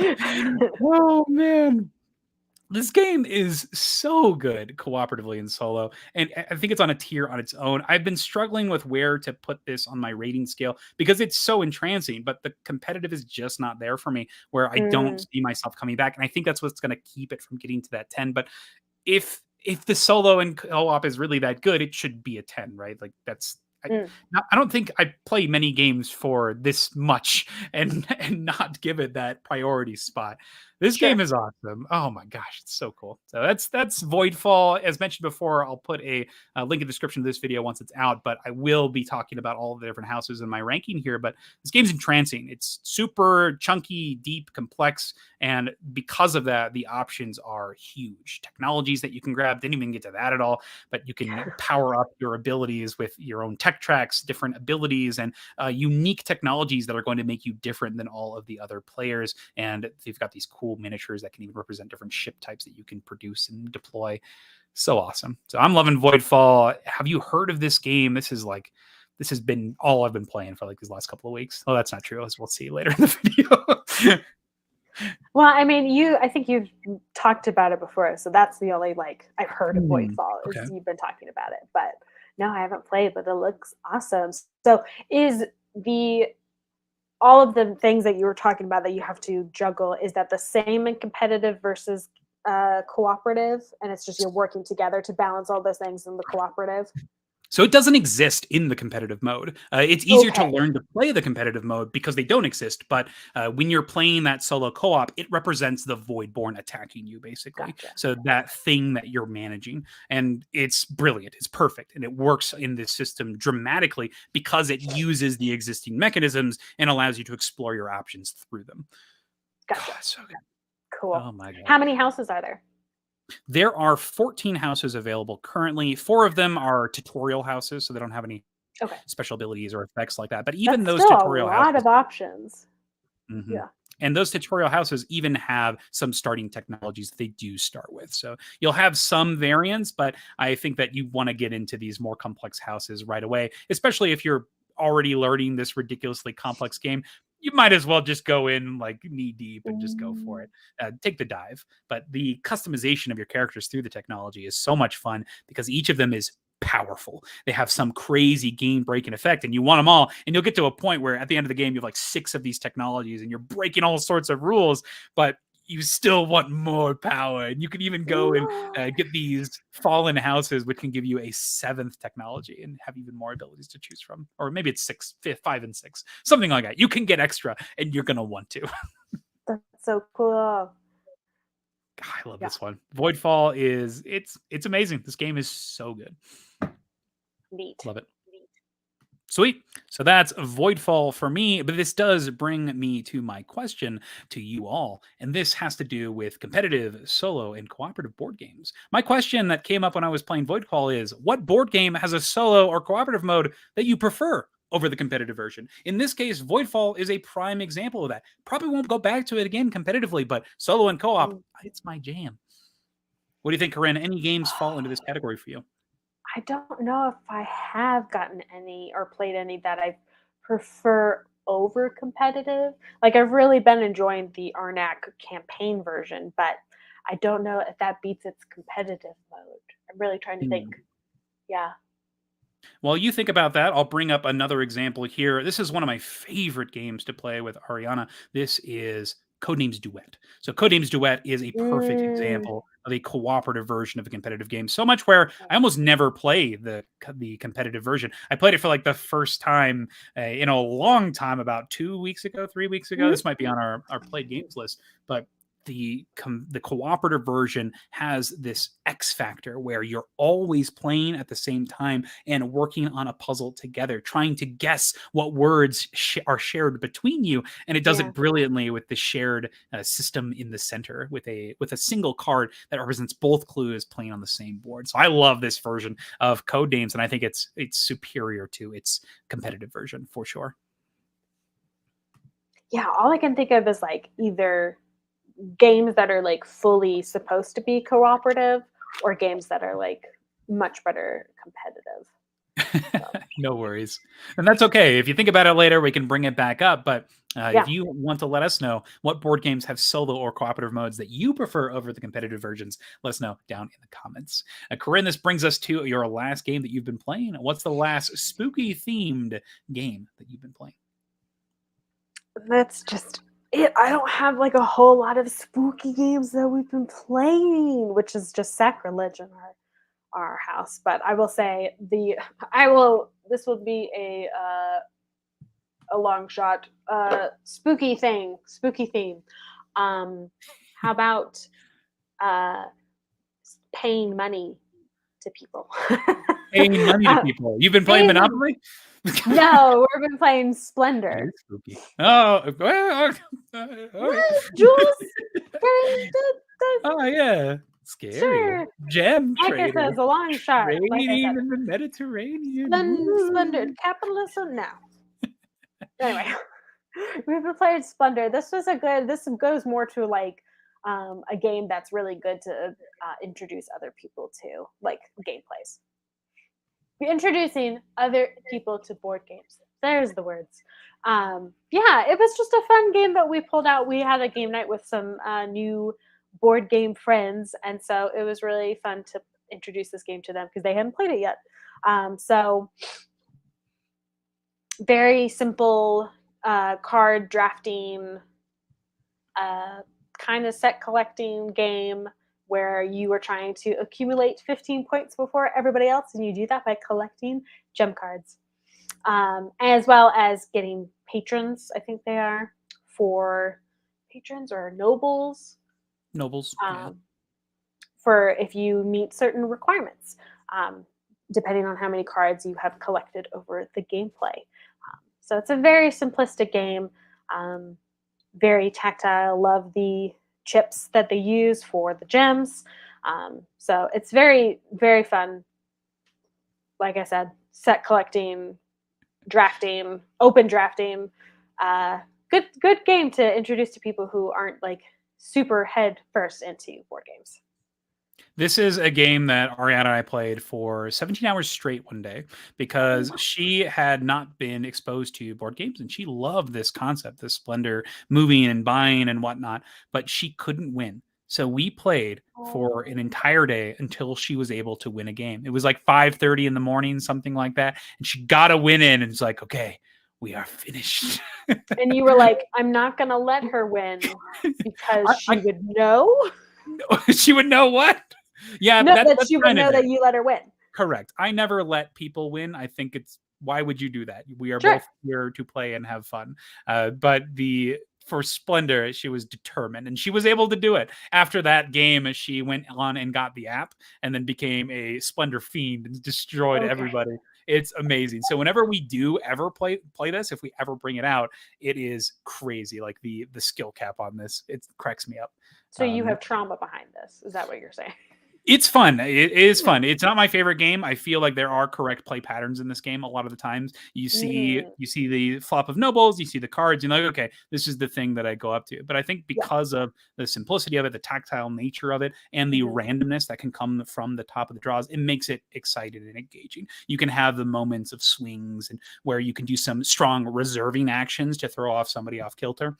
A: Oh man, this game is so good cooperatively and solo, and I think it's on a tier on its own. I've been struggling with where to put this on my rating scale because it's so entrancing, but the competitive is just not there for me, where I don't see myself coming back, and I think that's what's going to keep it from getting to that 10. But if the solo and co-op is really that good, it should be a 10, right? Like that's I don't think I play many games for this much and not give it that priority spot. This game is awesome. Oh my gosh, it's so cool. So that's Voidfall. As mentioned before, I'll put a link in the description of this video once it's out, but I will be talking about all of the different houses in my ranking here. But this game's entrancing. It's super chunky, deep, complex, and because of that, the options are huge. Technologies that you can grab, didn't even get to that at all, but you can power up your abilities with your own tech tracks, different abilities, and unique technologies that are going to make you different than all of the other players. And they've got these cool miniatures that can even represent different ship types that you can produce and deploy. So awesome. So I'm loving Voidfall. Have you heard of this game? This has been all I've been playing for like these last couple of weeks. Oh, that's not true, as we'll see later in the video.
B: Well, I mean, I think you've talked about it before, so that's the only like I've heard of Voidfall is you've been talking about it, but no, I haven't played, but it looks awesome. So is all of the things that you were talking about that you have to juggle, is that the same in competitive versus cooperative? And it's just you're working together to balance all those things in the cooperative?
A: So it doesn't exist in the competitive mode. It's easier to learn to play the competitive mode because they don't exist. But when you're playing that solo co-op, it represents the Voidborn attacking you, basically. Gotcha. So that thing that you're managing. And it's brilliant. It's perfect. And it works in this system dramatically because it uses the existing mechanisms and allows you to explore your options through them.
B: Gotcha.
A: Oh, so good.
B: Cool.
A: Oh my God.
B: How many houses are there?
A: There are 14 houses available currently. 4 of them are tutorial houses, so they don't have any special abilities or effects like that. But even those tutorial houses,
B: a lot of options.
A: Yeah. And those tutorial houses even have some starting technologies that they do start with. So you'll have some variants, but I think that you want to get into these more complex houses right away, especially if you're already learning this ridiculously complex game. You might as well just go in like knee deep and just go for it. Take the dive. But the customization of your characters through the technology is so much fun because each of them is powerful. They have some crazy game breaking effect and you want them all. And you'll get to a point where at the end of the game, you have like 6 of these technologies and you're breaking all sorts of rules, but you still want more power. And you can even go and get these fallen houses, which can give you a 7th technology and have even more abilities to choose from. Or maybe it's 5 and 6, something like that. You can get extra, and you're going to want to.
B: That's so cool.
A: I love this one. Voidfall it's amazing. This game is so good.
B: Neat.
A: Love it. Sweet. So that's Voidfall for me, but this does bring me to my question to you all, and this has to do with competitive, solo, and cooperative board games. My question that came up when I was playing Voidfall is, what board game has a solo or cooperative mode that you prefer over the competitive version? In this case, Voidfall is a prime example of that. Probably won't go back to it again competitively, but solo and co-op, it's my jam. What do you think, Corinn? Any games fall into this category for you?
B: I don't know if I have gotten any or played any that I prefer over competitive. Like, I've really been enjoying the Arnak campaign version, but I don't know if that beats its competitive mode. I'm really trying to think. Yeah.
A: While you think about that, I'll bring up another example here. This is one of my favorite games to play with Ariana. This is Codenames Duet. So Codenames Duet is a perfect example of a cooperative version of a competitive game. So much where I almost never play the competitive version. I played it for like the first time in a long time, about 2 weeks ago, 3 weeks ago. This might be on our played games list, but the cooperative version has this X factor where you're always playing at the same time and working on a puzzle together, trying to guess what words are shared between you, and it does it brilliantly with the shared system in the center with a single card that represents both clues playing on the same board. So I love this version of Codenames, and I think it's superior to its competitive version for sure.
B: Yeah, all I can think of is like either games that are like fully supposed to be cooperative or games that are like much better competitive.
A: No worries. And that's okay. If you think about it later, we can bring it back up. But if you want to let us know what board games have solo or cooperative modes that you prefer over the competitive versions, let us know down in the comments. Corinn, this brings us to your last game that you've been playing. What's the last spooky themed game that you've been playing?
B: That's just it. I don't have like a whole lot of spooky games that we've been playing, which is just sacrilege in our house. But I will say this will be a long shot. Spooky theme. How about paying money to people?
A: Paying money to people. You've been playing Monopoly?
B: No, we've been playing Splendor.
A: Spooky. Oh, well,
B: Jules?
A: Oh, yeah. Scary.
B: Sure.
A: Gem
B: Like
A: trader.
B: It's a long shot.
A: Trading
B: Like
A: in the Mediterranean.
B: Splendor. Capitalism now. Anyway, we've been playing Splendor. This goes more to like a game that's really good to introduce other people to, like gameplays. Introducing other people to board games. There's the words. Yeah, it was just a fun game that we pulled out. We had a game night with some new board game friends, and so it was really fun to introduce this game to them because they hadn't played it yet. So very simple card drafting, kind of set collecting game where you are trying to accumulate 15 points before everybody else, and you do that by collecting gem cards, as well as getting patrons, I think they are, for patrons or nobles.
A: Nobles,
B: for if you meet certain requirements, depending on how many cards you have collected over the gameplay. So it's a very simplistic game, very tactile. Love the chips that they use for the gems. So it's very, very fun. Like I said, set collecting, drafting, open drafting. Good game to introduce to people who aren't like super head first into board games.
A: This is a game that Ariana and I played for 17 hours straight one day because she had not been exposed to board games and she loved this concept, this Splendor, moving and buying and whatnot, but she couldn't win. So we played for an entire day until she was able to win a game. It was like 5:30 in the morning, something like that. And she got a win in and it's like, okay, we are finished.
B: And you were like, I'm not going to let her win because she would know.
A: She would know what? Yeah,
B: No,
A: that's
B: she would
A: kind of
B: know that you let her win.
A: correct. I never let people win. I think it's why would you do that? We are
B: Sure.
A: both here to play and have fun. But for Splendor, she was determined, and she was able to do it. After that game, she went on and got the app, and then became a Splendor fiend and destroyed everybody. It's amazing. So whenever we do ever play this, if we ever bring it out, it is crazy. Like the skill cap on this, it cracks me up.
B: So you have trauma behind this. Is that what you're saying?
A: It's fun. It is fun. It's not my favorite game. I feel like there are correct play patterns in this game. A lot of the times you see the flop of nobles, you see the cards, you're like, okay, this is the thing that I go up to. But I think because of the simplicity of it, the tactile nature of it, and the randomness that can come from the top of the draws, it makes it exciting and engaging. You can have the moments of swings and where you can do some strong reserving actions to throw off somebody off kilter.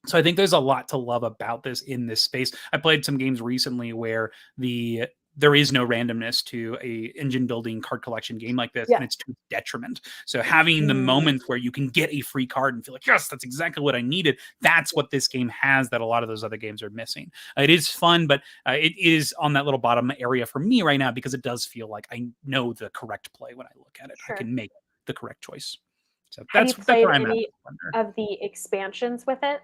A: So I think there's a lot to love about this in this space. I played some games recently where there is no randomness to a engine building card collection game like this, and it's to detriment. So having the moments where you can get a free card and feel like, yes, that's exactly what I needed. That's what this game has that a lot of those other games are missing. It is fun, but it is on that little bottom area for me right now because it does feel like I know the correct play when I look at it. Sure. I can make the correct choice. So
B: have you played any of the expansions with it?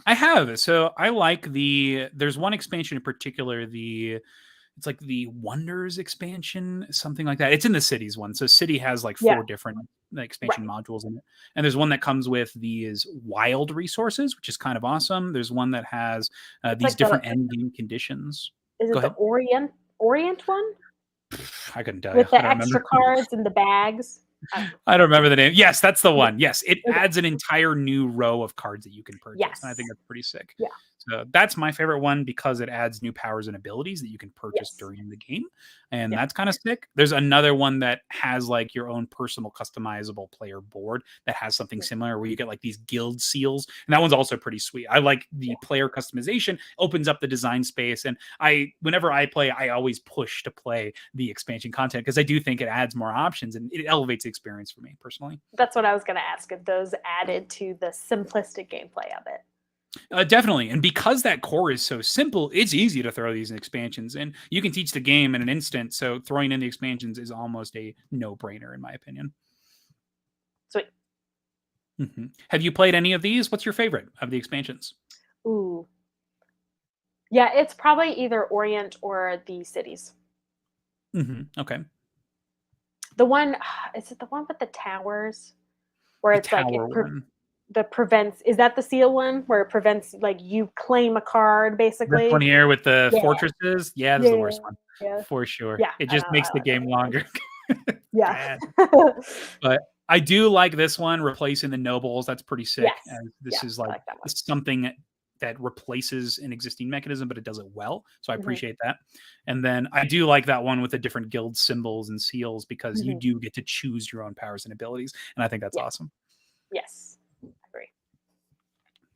A: I have. So I like there's one expansion in particular, it's like the Wonders expansion, something like that. It's in the Cities one. So City has like 4 different expansion modules in it. And there's one that comes with these wild resources, which is kind of awesome. There's one that has these like different end game conditions.
B: Is it the Orient one?
A: I couldn't tell
B: with the extra cards and the bags.
A: I don't remember the name. Yes, that's the one. Yes, it adds an entire new row of cards that you can purchase. Yes. And I think that's pretty sick.
B: Yeah.
A: So that's my favorite one because it adds new powers and abilities that you can purchase during the game. And that's kind of sick. There's another one that has like your own personal customizable player board that has something similar where you get like these guild seals. And that one's also pretty sweet. I like the player customization, opens up the design space. And whenever I play, I always push to play the expansion content because I do think it adds more options and it elevates the experience for me personally.
B: That's what I was going to ask, if those added to the simplistic gameplay of it.
A: Definitely. And because that core is so simple, it's easy to throw these expansions in. You can teach the game in an instant. So throwing in the expansions is almost a no-brainer, in my opinion.
B: Sweet.
A: Have you played any of these? What's your favorite of the expansions?
B: Ooh. Yeah, it's probably either Orient or the Cities.
A: Okay.
B: The one, is it the one with the towers? Where it's like prevents, is that the seal one where it prevents like you claim a card basically?
A: This one here with the fortresses? Yeah, that's the worst one. Yeah. For sure. Yeah, it just makes the game longer.
B: Yeah.
A: But I do like this one, replacing the nobles. That's pretty sick. Yes. And this is like something that replaces an existing mechanism, but it does it well. So I appreciate that. And then I do like that one with the different guild symbols and seals because you do get to choose your own powers and abilities. And I think that's awesome.
B: Yes, I agree.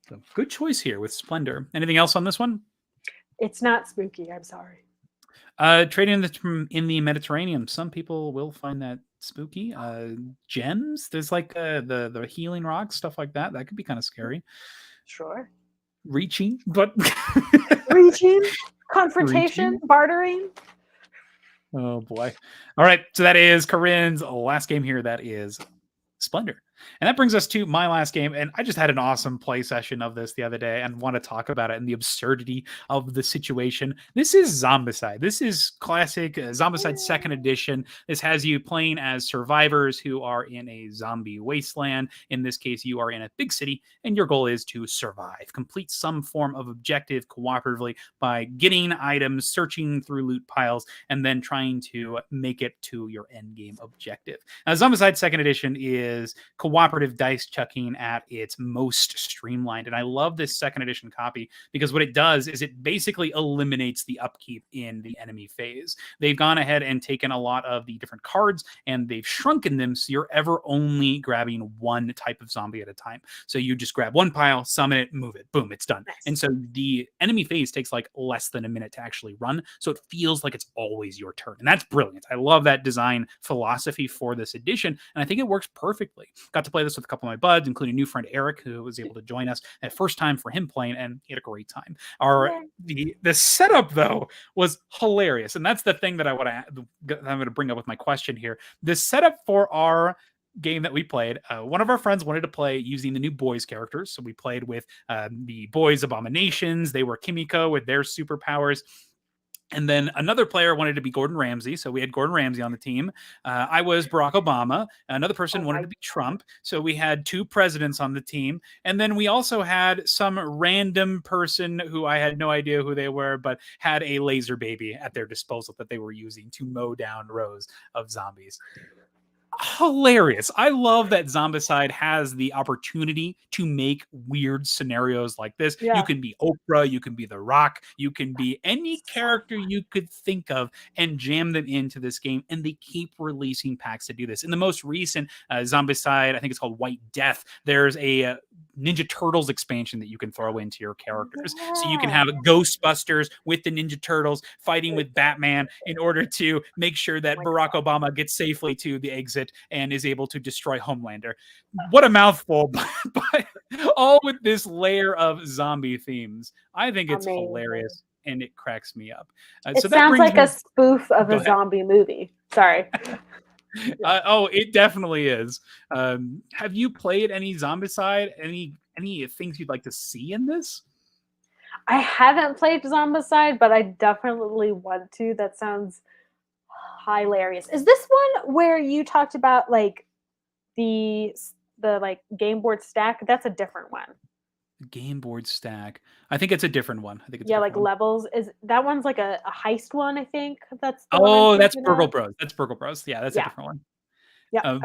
A: So good choice here with Splendor. Anything else on this one?
B: It's not spooky. I'm sorry.
A: Trading in the Mediterranean. Some people will find that spooky. Gems. There's like the healing rocks, stuff like that. That could be kind of scary.
B: Sure.
A: Reaching, but
B: reaching, confrontation, bartering.
A: Oh boy. All right. So that is Corinn's last game here. That is Splendor. And that brings us to my last game. And I just had an awesome play session of this the other day and want to talk about it and the absurdity of the situation. This is Zombicide. This is classic Zombicide 2nd edition. This has you playing as survivors who are in a zombie wasteland. In this case, you are in a big city and your goal is to survive. Complete some form of objective cooperatively by getting items, searching through loot piles, and then trying to make it to your end game objective. Now, Zombicide 2nd edition is cooperative dice chucking at its most streamlined. And I love this 2nd edition copy because what it does is it basically eliminates the upkeep in the enemy phase. They've gone ahead and taken a lot of the different cards and they've shrunken them so you're ever only grabbing one type of zombie at a time. So you just grab one pile, summon it, move it, boom, it's done. Nice. And so the enemy phase takes like less than a minute to actually run. So it feels like it's always your turn. And that's brilliant. I love that design philosophy for this edition. And I think it works perfectly. got to play this with a couple of my buds, including new friend Eric, who was able to join us. And first time for him playing, and he had a great time. The setup though was hilarious, and that's the thing that I'm going to bring up with my question here. The setup for our game that we played, one of our friends wanted to play using the new boys characters, so we played with the boys abominations. They were Kimiko with their superpowers. And then another player wanted to be Gordon Ramsay. So we had Gordon Ramsay on the team. I was Barack Obama. Another person wanted to be Trump. So we had 2 presidents on the team. And then we also had some random person who I had no idea who they were, but had a laser baby at their disposal that they were using to mow down rows of zombies. Hilarious. I love that Zombicide has the opportunity to make weird scenarios like this. You can be Oprah, you can be The Rock, you can be any character you could think of and jam them into this game, and they keep releasing packs to do this. In the most recent Zombicide, I think it's called White Death, there's a Ninja Turtles expansion that you can throw into your characters. So you can have Ghostbusters with the Ninja Turtles fighting with Batman in order to make sure that Barack Obama gets safely to the exit and is able to destroy Homelander. What a mouthful, but all with this layer of zombie themes. I think it's hilarious, and it cracks me up.
B: It sounds like a spoof of a zombie movie. Sorry.
A: It definitely is. Have you played any Zombicide? Any things you'd like to see in this?
B: I haven't played Zombicide, but I definitely want to. That sounds hilarious. Is this one where you talked about like the like game board stack? That's a different one.
A: Game board stack. I think it's a different one. I think it's
B: like levels. Is that one's like a heist one? I think that's.
A: That's Burgle Bros. That's Burgle Bros. Yeah, that's a different one.
B: Yeah.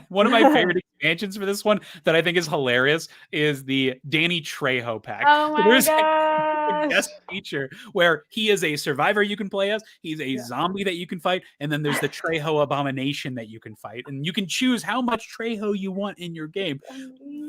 A: One of my favorite expansions for this one that I think is hilarious is the Danny Trejo pack.
B: Oh my gosh.
A: A guest feature where he is a survivor you can play as. He's a zombie that you can fight, and then there's the Trejo abomination that you can fight, and you can choose how much Trejo you want in your game.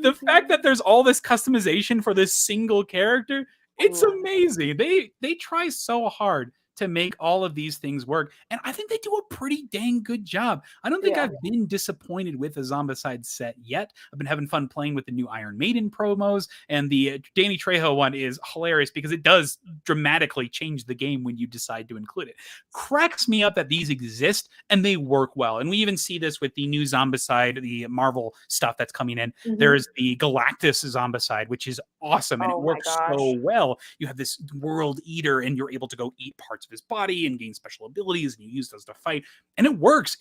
A: The fact that there's all this customization for this single character, it's amazing. They try so hard to make all of these things work, and I think they do a pretty dang good job. I don't think I've been disappointed with a Zombicide set yet. I've been having fun playing with the new Iron Maiden promos, and the Danny Trejo one is hilarious because it does dramatically change the game when you decide to include it. Cracks me up that these exist and they work well, and we even see this with the new Zombicide, the Marvel stuff that's coming in. There's the Galactus Zombicide, which is awesome, and it works so well. You have this world eater, and you're able to go eat parts of his body and gain special abilities, and you use those to fight, and it works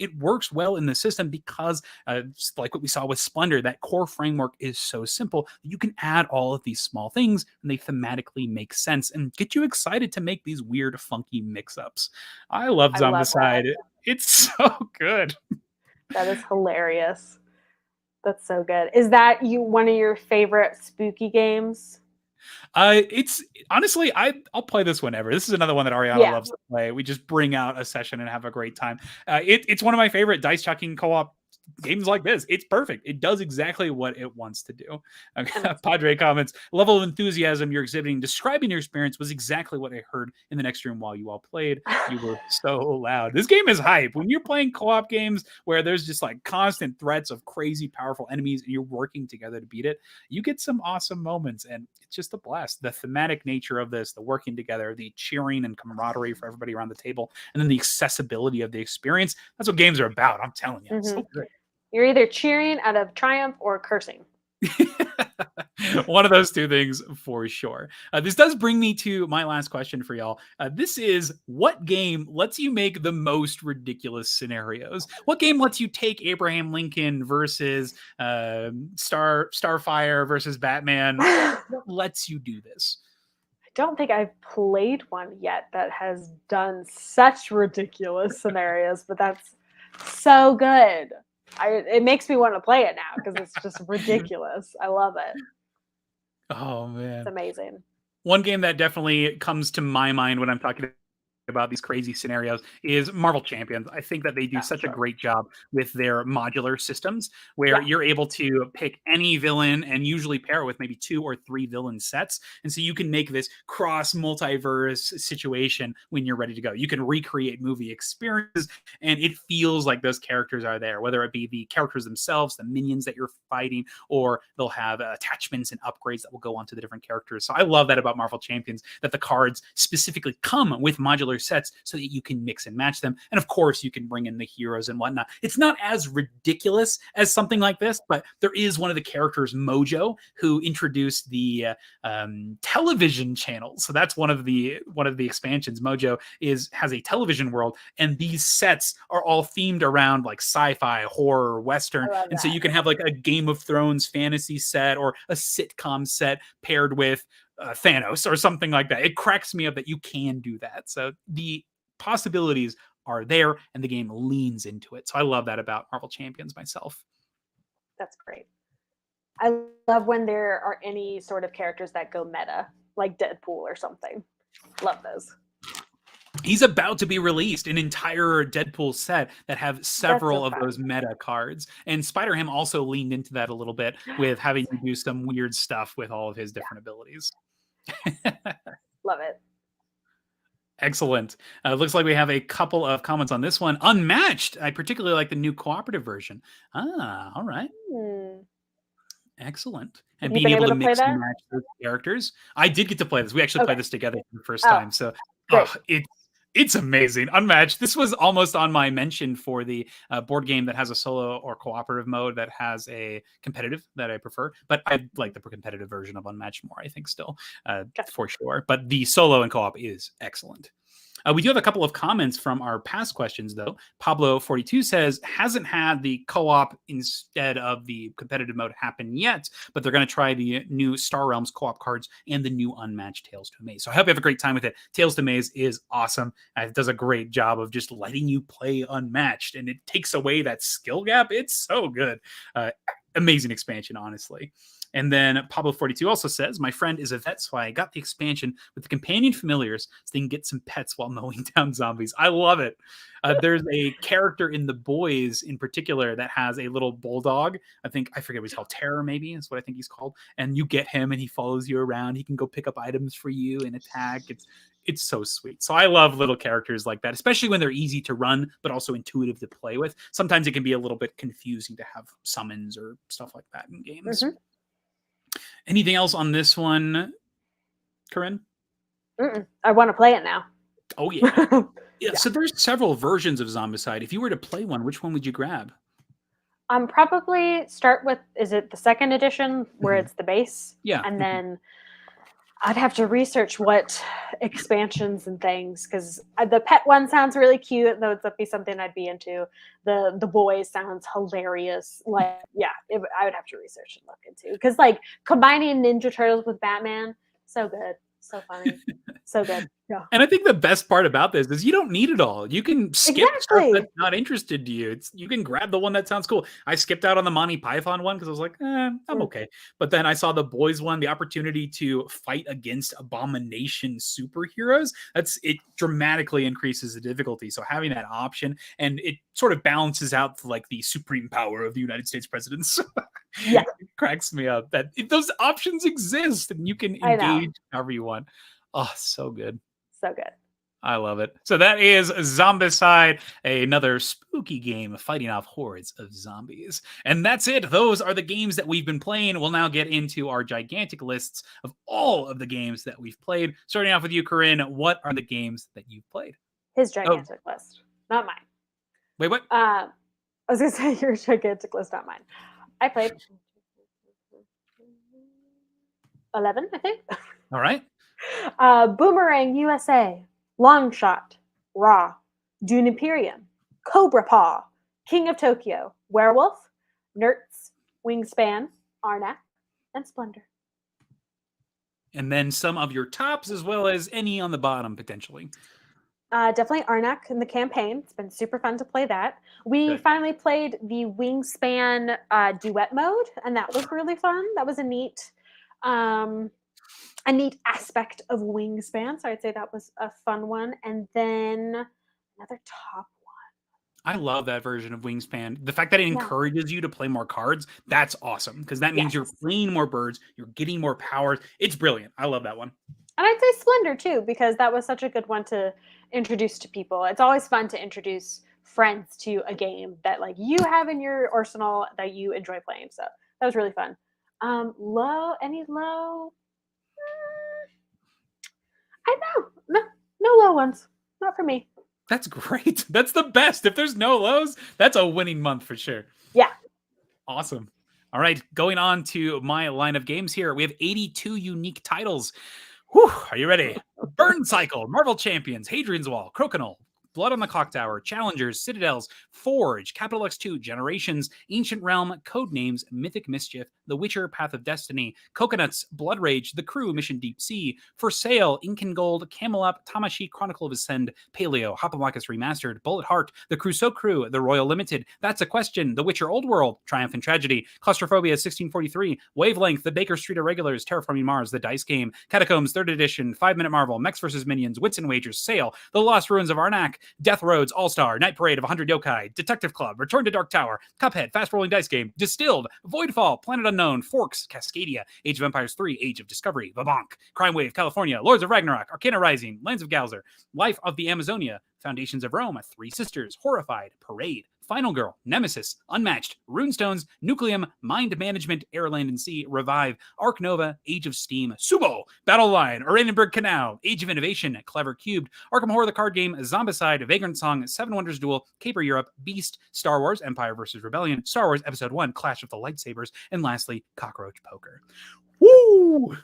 A: well in the system because like what we saw with Splendor, that core framework is so simple that you can add all of these small things and they thematically make sense and get you excited to make these weird funky mix-ups. I love Zombicide. It's so good.
B: That is hilarious. That's so good. Is that one of your favorite spooky games?
A: It's honestly, I'll play this whenever. This is another one that Ariana loves to play. We just bring out a session and have a great time. It's one of my favorite dice chucking co-op games like this. It's perfect. It does exactly what it wants to do. Padre comments, level of enthusiasm you're exhibiting, describing your experience was exactly what I heard in the next room while you all played. You were so loud. This game is hype. When you're playing co-op games where there's just like constant threats of crazy powerful enemies and you're working together to beat it, you get some awesome moments, and it's just a blast. The thematic nature of this, the working together, the cheering and camaraderie for everybody around the table, and then the accessibility of the experience. That's what games are about. I'm telling you. It's so good.
B: You're either cheering out of triumph or cursing.
A: One of those two things for sure. This does bring me to my last question for y'all. This is, what game lets you make the most ridiculous scenarios? What game lets you take Abraham Lincoln versus Starfire versus Batman? What lets you do this?
B: I don't think I've played one yet that has done such ridiculous scenarios, but that's so good. It makes me want to play it now because it's just ridiculous. I love it.
A: Oh man,
B: it's amazing.
A: One game that definitely comes to my mind when I'm talking about these crazy scenarios is Marvel Champions. I think that they do such a great job with their modular systems where you're able to pick any villain and usually pair it with maybe 2 or 3 villain sets. And so you can make this cross multiverse situation when you're ready to go. You can recreate movie experiences and it feels like those characters are there, whether it be the characters themselves, the minions that you're fighting, or they'll have attachments and upgrades that will go onto the different characters. So I love that about Marvel Champions, that the cards specifically come with modular sets so that you can mix and match them. And of course, you can bring in the heroes and whatnot. It's not as ridiculous as something like this, but there is one of the characters, Mojo, who introduced the television channel. So that's one of the expansions. Mojo has a television world, and these sets are all themed around like sci-fi, horror, western. And so you can have like a Game of Thrones fantasy set or a sitcom set paired with Thanos or something like that. It cracks me up that you can do that. So the possibilities are there and the game leans into it. So I love that about Marvel Champions myself.
B: That's great. I love when there are any sort of characters that go meta, like Deadpool or something. Love those.
A: He's about to be released, an entire Deadpool set that have several of those meta cards. And Spider-Ham also leaned into that a little bit with having to do some weird stuff with all of his different abilities.
B: Love it.
A: Excellent. Looks like we have a couple of comments on this one. Unmatched. I particularly like the new cooperative version. Ah, all right. Excellent. And being able to mix and match those characters. I did get to play this. We actually played this together for the first time. So it's amazing. Unmatched. This was almost on my mention for the board game that has a solo or cooperative mode that has a competitive that I prefer. But I like the competitive version of Unmatched more, I think, still, for sure. But the solo and co-op is excellent. We do have a couple of comments from our past questions, though. Pablo42 says, hasn't had the co-op instead of the competitive mode happen yet, but they're going to try the new Star Realms co-op cards and the new Unmatched Tales to Amaze. So I hope you have a great time with it. Tales to Amaze is awesome. It does a great job of just letting you play Unmatched, and it takes away that skill gap. It's so good. Amazing expansion, honestly. And then Pablo42 also says, my friend is a vet, so I got the expansion with the companion familiars so they can get some pets while mowing down zombies. I love it. There's a character in The Boys in particular that has a little bulldog. I forget what he's called. Terror, maybe, is what I think he's called. And you get him and he follows you around. He can go pick up items for you and attack. It's so sweet. So I love little characters like that, especially when they're easy to run, but also intuitive to play with. Sometimes it can be a little bit confusing to have summons or stuff like that in games. Mm-hmm. Anything else on this one, Corinn?
B: I want to play it now.
A: Oh, yeah. Yeah. So there's several versions of Zombicide. If you were to play one, which one would you grab?
B: Probably start with, is it the second edition where it's the base?
A: Yeah.
B: And then I'd have to research what expansions and things, because the pet one sounds really cute. That would be something I'd be into. The Boys sounds hilarious. Like, yeah, I would have to research and look into, because like combining Ninja Turtles with Batman, so good, so funny, so good. Yeah.
A: And I think the best part about this is you don't need it all. You can skip stuff that's not interested to you. You can grab the one that sounds cool. I skipped out on the Monty Python one because I was like, I'm okay. But then I saw the Boys one, the opportunity to fight against abomination superheroes. It dramatically increases the difficulty. So having that option, and it sort of balances out like the supreme power of the United States presidents.
B: Yeah,
A: it cracks me up that those options exist and you can engage however you want. Oh, so good.
B: So good.
A: I love it. So that is Zombicide, another spooky game fighting off hordes of zombies. And that's it. Those are the games that we've been playing. We'll now get into our gigantic lists of all of the games that we've played. Starting off with you, Corinn, what are the games that you've played?
B: His gigantic list, not mine.
A: Wait, what?
B: I was going to say your gigantic list, not mine. I played 11, I think.
A: All right.
B: Boomerang USA, Long Shot, Raw, Dune Imperium, Cobra Paw, King of Tokyo, Werewolf, Nerds, Wingspan, Arnak, and Splendor.
A: And then some of your tops as well as any on the bottom, potentially.
B: Definitely Arnak in the campaign. It's been super fun to play that. We finally played the Wingspan duet mode, and that was really fun. That was a neat a neat aspect of Wingspan. So I'd say that was a fun one. And then another top
A: I love that version of Wingspan. The fact that it
B: yeah.
A: encourages you to play more cards, that's awesome because that means you're
B: Yes.
A: playing more birds, you're getting more powers. It's brilliant. I love that one.
B: And I'd say Splendor too, because that was such a good one to introduce to people. It's always fun to introduce friends to a game that like you have in your arsenal that you enjoy playing. So that was really fun. Any low? I know, no low ones, not for me.
A: That's great. That's the best. If there's no lows, that's a winning month for sure.
B: Yeah.
A: Awesome. All right, going on to my line of games here. We have 82 unique titles. Whew, are you ready? Burncycle, Marvel Champions, Hadrian's Wall, Crokinole, Blood on the Clocktower, Challengers, Citadels, Forge, Capital X2, Generations, Ancient Realm, Codenames, Mythic Mischief, The Witcher, Path of Destiny, Coconuts, Blood Rage, The Crew, Mission Deep Sea, For Sale, Incan Gold, Camel Up, Tamshii, Chronicle of Ascend, Paleo, Hoplomachus Remastered, Bullet Heart, The Crusoe Crew, The Royal Limited, That's a Question, The Witcher Old World, Triumph and Tragedy, Claustrophobia 1643, Wavelength, The Baker Street Irregulars, Terraforming Mars, The Dice Game, Catacombs 3rd Edition, 5 Minute Marvel, Mechs vs. Minions, Wits and Wagers, Sale, The Lost Ruins of Arnak, Death Roads, All-Star, Night Parade of 100 Yokai, Detective Club, Return to Dark Tower, Cuphead, Fast Rolling Dice Game, Distilled, Voidfall, Planet Unknown, Forks, Cascadia, Age of Empires 3, Age of Discovery, Vabank, Crime Wave, California, Lords of Ragnarok, Arcana Rising, Lands of Galzer, Life of the Amazonia, Foundations of Rome, Three Sisters, Horrified, Parade, Final Girl, Nemesis, Unmatched, Runestones, Nucleum, Mind Management, Air, Land, and Sea, Revive, Arc Nova, Age of Steam, Subo, Battle Line, Oranienburg Canal, Age of Innovation, Clever Cubed, Arkham Horror the Card Game, Zombicide, Vagrant Song, Seven Wonders Duel, Caper Europe, Beast, Star Wars, Empire vs. Rebellion, Star Wars Episode 1, Clash of the Lightsabers, and lastly, Cockroach Poker. Woo!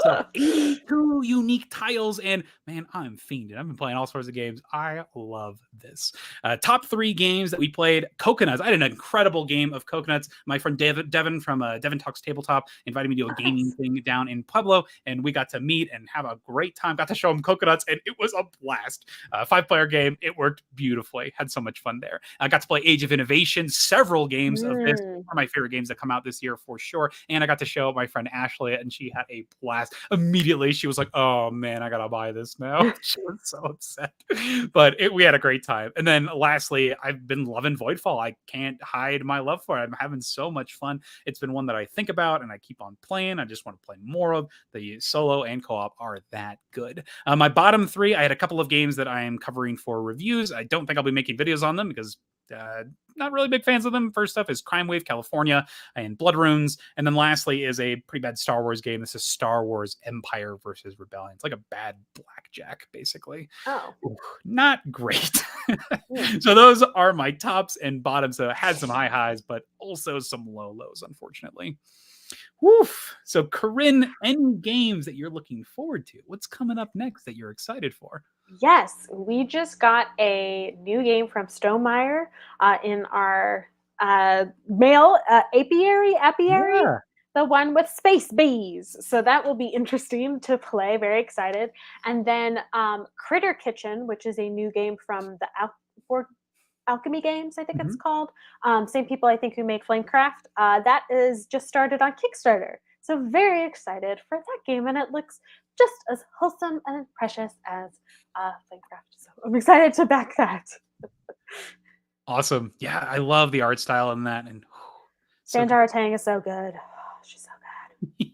A: So 82 unique tiles, and man, I'm fiending. I've been playing all sorts of games. I love this. Top 3 games that we played: Coconuts. I had an incredible game of Coconuts. My friend Devin from Devin Talks Tabletop invited me to a gaming thing down in Pueblo, and we got to meet and have a great time. Got to show him Coconuts, and it was a blast. 5-player game. It worked beautifully. Had so much fun there. I got to play Age of Innovation. Several games of this. One of my favorite games that come out this year for sure. And I got to show my friend Ashley, and she had a blast. Immediately she was like, oh man, I gotta buy this now. She was so upset, but we had a great time. And then lastly, I've been loving Voidfall. I can't hide my love for it. I'm having so much fun. It's been one that I think about and I keep on playing. I just want to play more of. The solo and co-op are that good. My bottom 3, I had a couple of games that I am covering for reviews. I don't think I'll be making videos on them because not really big fans of them. First up is Crime Wave California and Blood Runes. And then lastly is a pretty bad Star Wars game. This is Star Wars Empire versus Rebellion. It's like a bad blackjack, basically.
B: Oh.
A: Not great. So those are my tops and bottoms. So I had some high highs, but also some low lows, unfortunately. Woof. So Corinn, any games that you're looking forward to? What's coming up next that you're excited for?
B: Yes, we just got a new game from Stonemaier in our mail apiary,
A: Yeah.
B: the one with space bees. So that will be interesting to play. Very excited. And then Critter Kitchen, which is a new game from the Alchemy Games, I think it's called. Same people, I think, who make Flamecraft. That is just started on Kickstarter. So very excited for that game. And it looks just as wholesome and precious as Flamecraft. So I'm excited to back that.
A: Awesome. Yeah, I love the art style in that. And
B: Sandra Tang is so good. Oh, she's so good.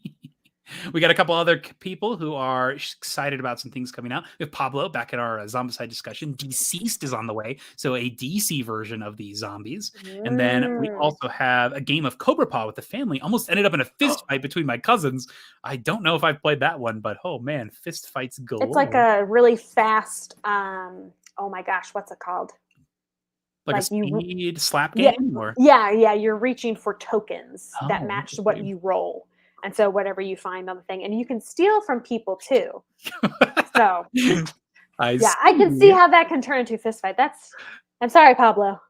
A: We got a couple other people who are excited about some things coming out. We have Pablo back in our Zombicide discussion. Deceased is on the way, so a DC version of the zombies. And then we also have a game of Cobra Paw with the family. Almost ended up in a fist fight between my cousins. I don't know if I've played that one, but oh man, fist fights galore.
B: It's like a really fast, oh my gosh, what's it called?
A: Like a speed slap game?
B: Yeah, you're reaching for tokens that match what you roll. And so whatever you find on the thing, and you can steal from people too. So I can see how that can turn into a fist fight. I'm sorry, Pablo.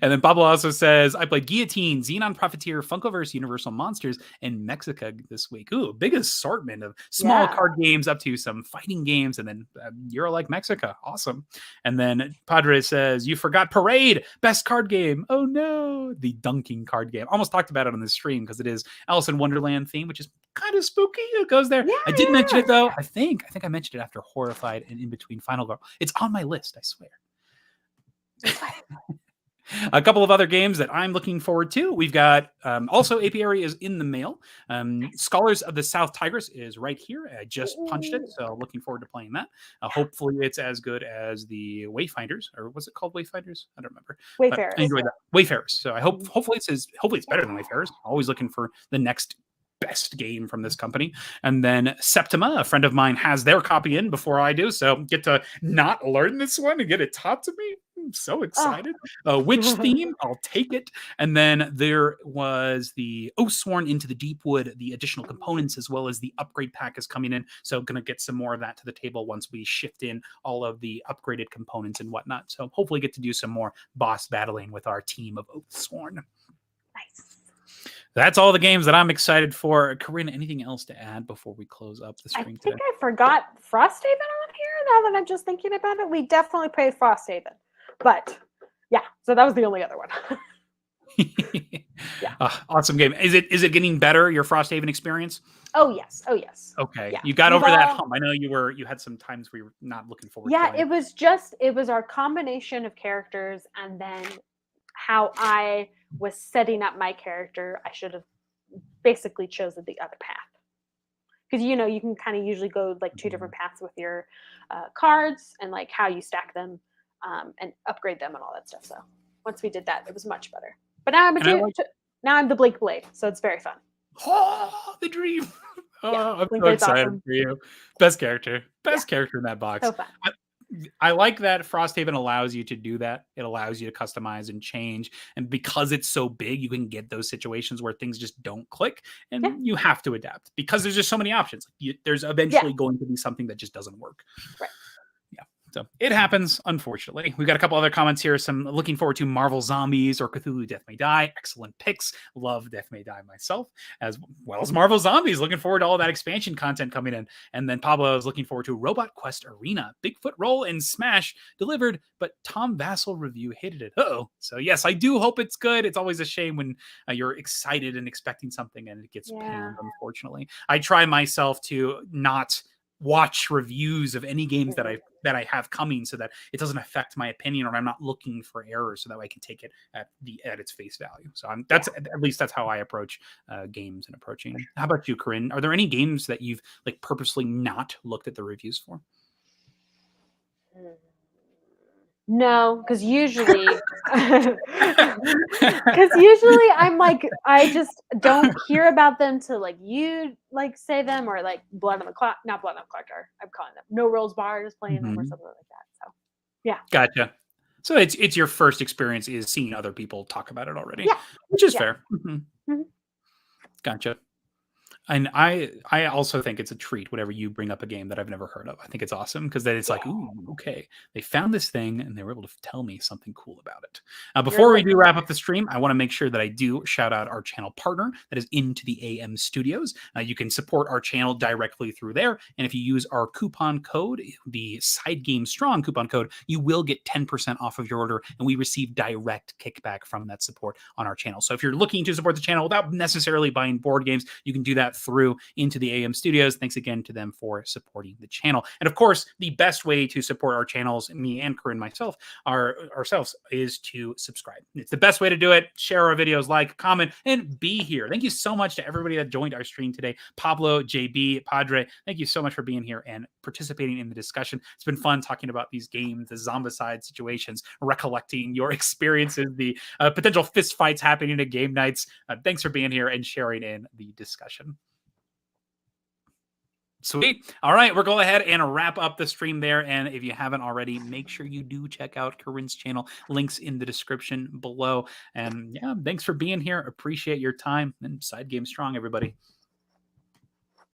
A: And then Pablo also says, I played Guillotine, Xenon Profiteer, Funkoverse, Universal Monsters, and Mexica this week. Ooh, big assortment of small card games up to some fighting games, and then Euro like Mexica. Awesome. And then Padre says, you forgot Parade, best card game. Oh no, the dunking card game. Almost talked about it on the stream because it is Alice in Wonderland theme, which is kind of spooky. It goes there. I did mention it though. I think I mentioned it after Horrified and in between Final Girl. It's on my list, I swear. A couple of other games that I'm looking forward to. We've got also Apiary is in the mail. Scholars of the South Tigris is right here. I just punched it, so looking forward to playing that. Hopefully it's as good as the Wayfinders, or was it called Wayfinders? I don't remember.
B: Wayfarers.
A: I enjoyed that. Wayfarers. So I hopefully it's better than Wayfarers. Always looking for the next best game from this company. And then Septima, a friend of mine, has their copy in before I do, so get to not learn this one and get it taught to me. I'm so excited. Witch theme, I'll take it. And then there was the Oathsworn Into the Deepwood, the additional components, as well as the upgrade pack is coming in. So going to get some more of that to the table once we shift in all of the upgraded components and whatnot. So hopefully get to do some more boss battling with our team of Oathsworn.
B: Nice.
A: That's all the games that I'm excited for. Corinn, anything else to add before we close up the stream today?
B: I think I forgot Frosthaven on here now that I'm just thinking about it. We definitely played Frosthaven. But yeah, so that was the only other one.
A: Yeah. Awesome game. Is it getting better, your Frosthaven experience?
B: Oh yes.
A: Okay.
B: Yeah.
A: You got over that hump. I know you had some times where you were not looking forward to it.
B: It was our combination of characters and then how I was setting up my character. I should have basically chosen the other path. Because you can kind of usually go like two different paths with your cards and like how you stack them. And upgrade them and all that stuff. So once we did that, it was much better. But now I'm the Blink Blade, so it's very fun.
A: Oh, the dream! I'm so excited for you. Best character in that box.
B: So fun.
A: I like that Frosthaven allows you to do that. It allows you to customize and change, and because it's so big, you can get those situations where things just don't click, and you have to adapt because there's just so many options. There's eventually going to be something that just doesn't work.
B: Right.
A: So it happens, unfortunately. We've got a couple other comments here. Some looking forward to Marvel Zombies or Cthulhu Death May Die. Excellent picks. Love Death May Die myself, as well as Marvel Zombies. Looking forward to all that expansion content coming in. And then Pablo is looking forward to Robot Quest Arena. Bigfoot Roll and Smash delivered, but Tom Vassell review hated it. So yes, I do hope it's good. It's always a shame when you're excited and expecting something and it gets panned, unfortunately. I try myself to not watch reviews of any games that I have coming so that it doesn't affect my opinion, or I'm not looking for errors, so that way I can take it at its face value. So at least that's how I approach games and approaching. How about you, Corinn? Are there any games that you've like purposely not looked at the reviews for?
B: No, because usually I'm like, I just don't hear about them till like you like say them, or like Blood on the Clock, not Blood on the Clock Tower. I'm calling them No Rules Bar is playing them or something like that. So yeah.
A: Gotcha. So it's your first experience is seeing other people talk about it already, which is fair. Gotcha. And I also think it's a treat whenever you bring up a game that I've never heard of. I think it's awesome because then it's like, ooh, okay, they found this thing and they were able to tell me something cool about it. Before we do wrap up the stream, I want to make sure that I do shout out our channel partner that is Into the AM Studios. You can support our channel directly through there. And if you use our coupon code, the SideGame Strong coupon code, you will get 10% off of your order. And we receive direct kickback from that support on our channel. So if you're looking to support the channel without necessarily buying board games, you can do that through Into the AM Studios. Thanks again to them for supporting the channel. And of course, the best way to support our channels, me and Corinn myself, ourselves, is to subscribe. It's the best way to do it. Share our videos, like, comment, and be here. Thank you so much to everybody that joined our stream today. Pablo, JB, Padre, thank you so much for being here and participating in the discussion. It's been fun talking about these games, the Zombicide situations, recollecting your experiences, the potential fist fights happening at game nights. Thanks for being here and sharing in the discussion. Sweet. All right, we're going ahead and wrap up the stream there. And if you haven't already, make sure you do check out Corinn's channel. Links in the description below. And yeah, thanks for being here. Appreciate your time. And SideGame Strong, everybody.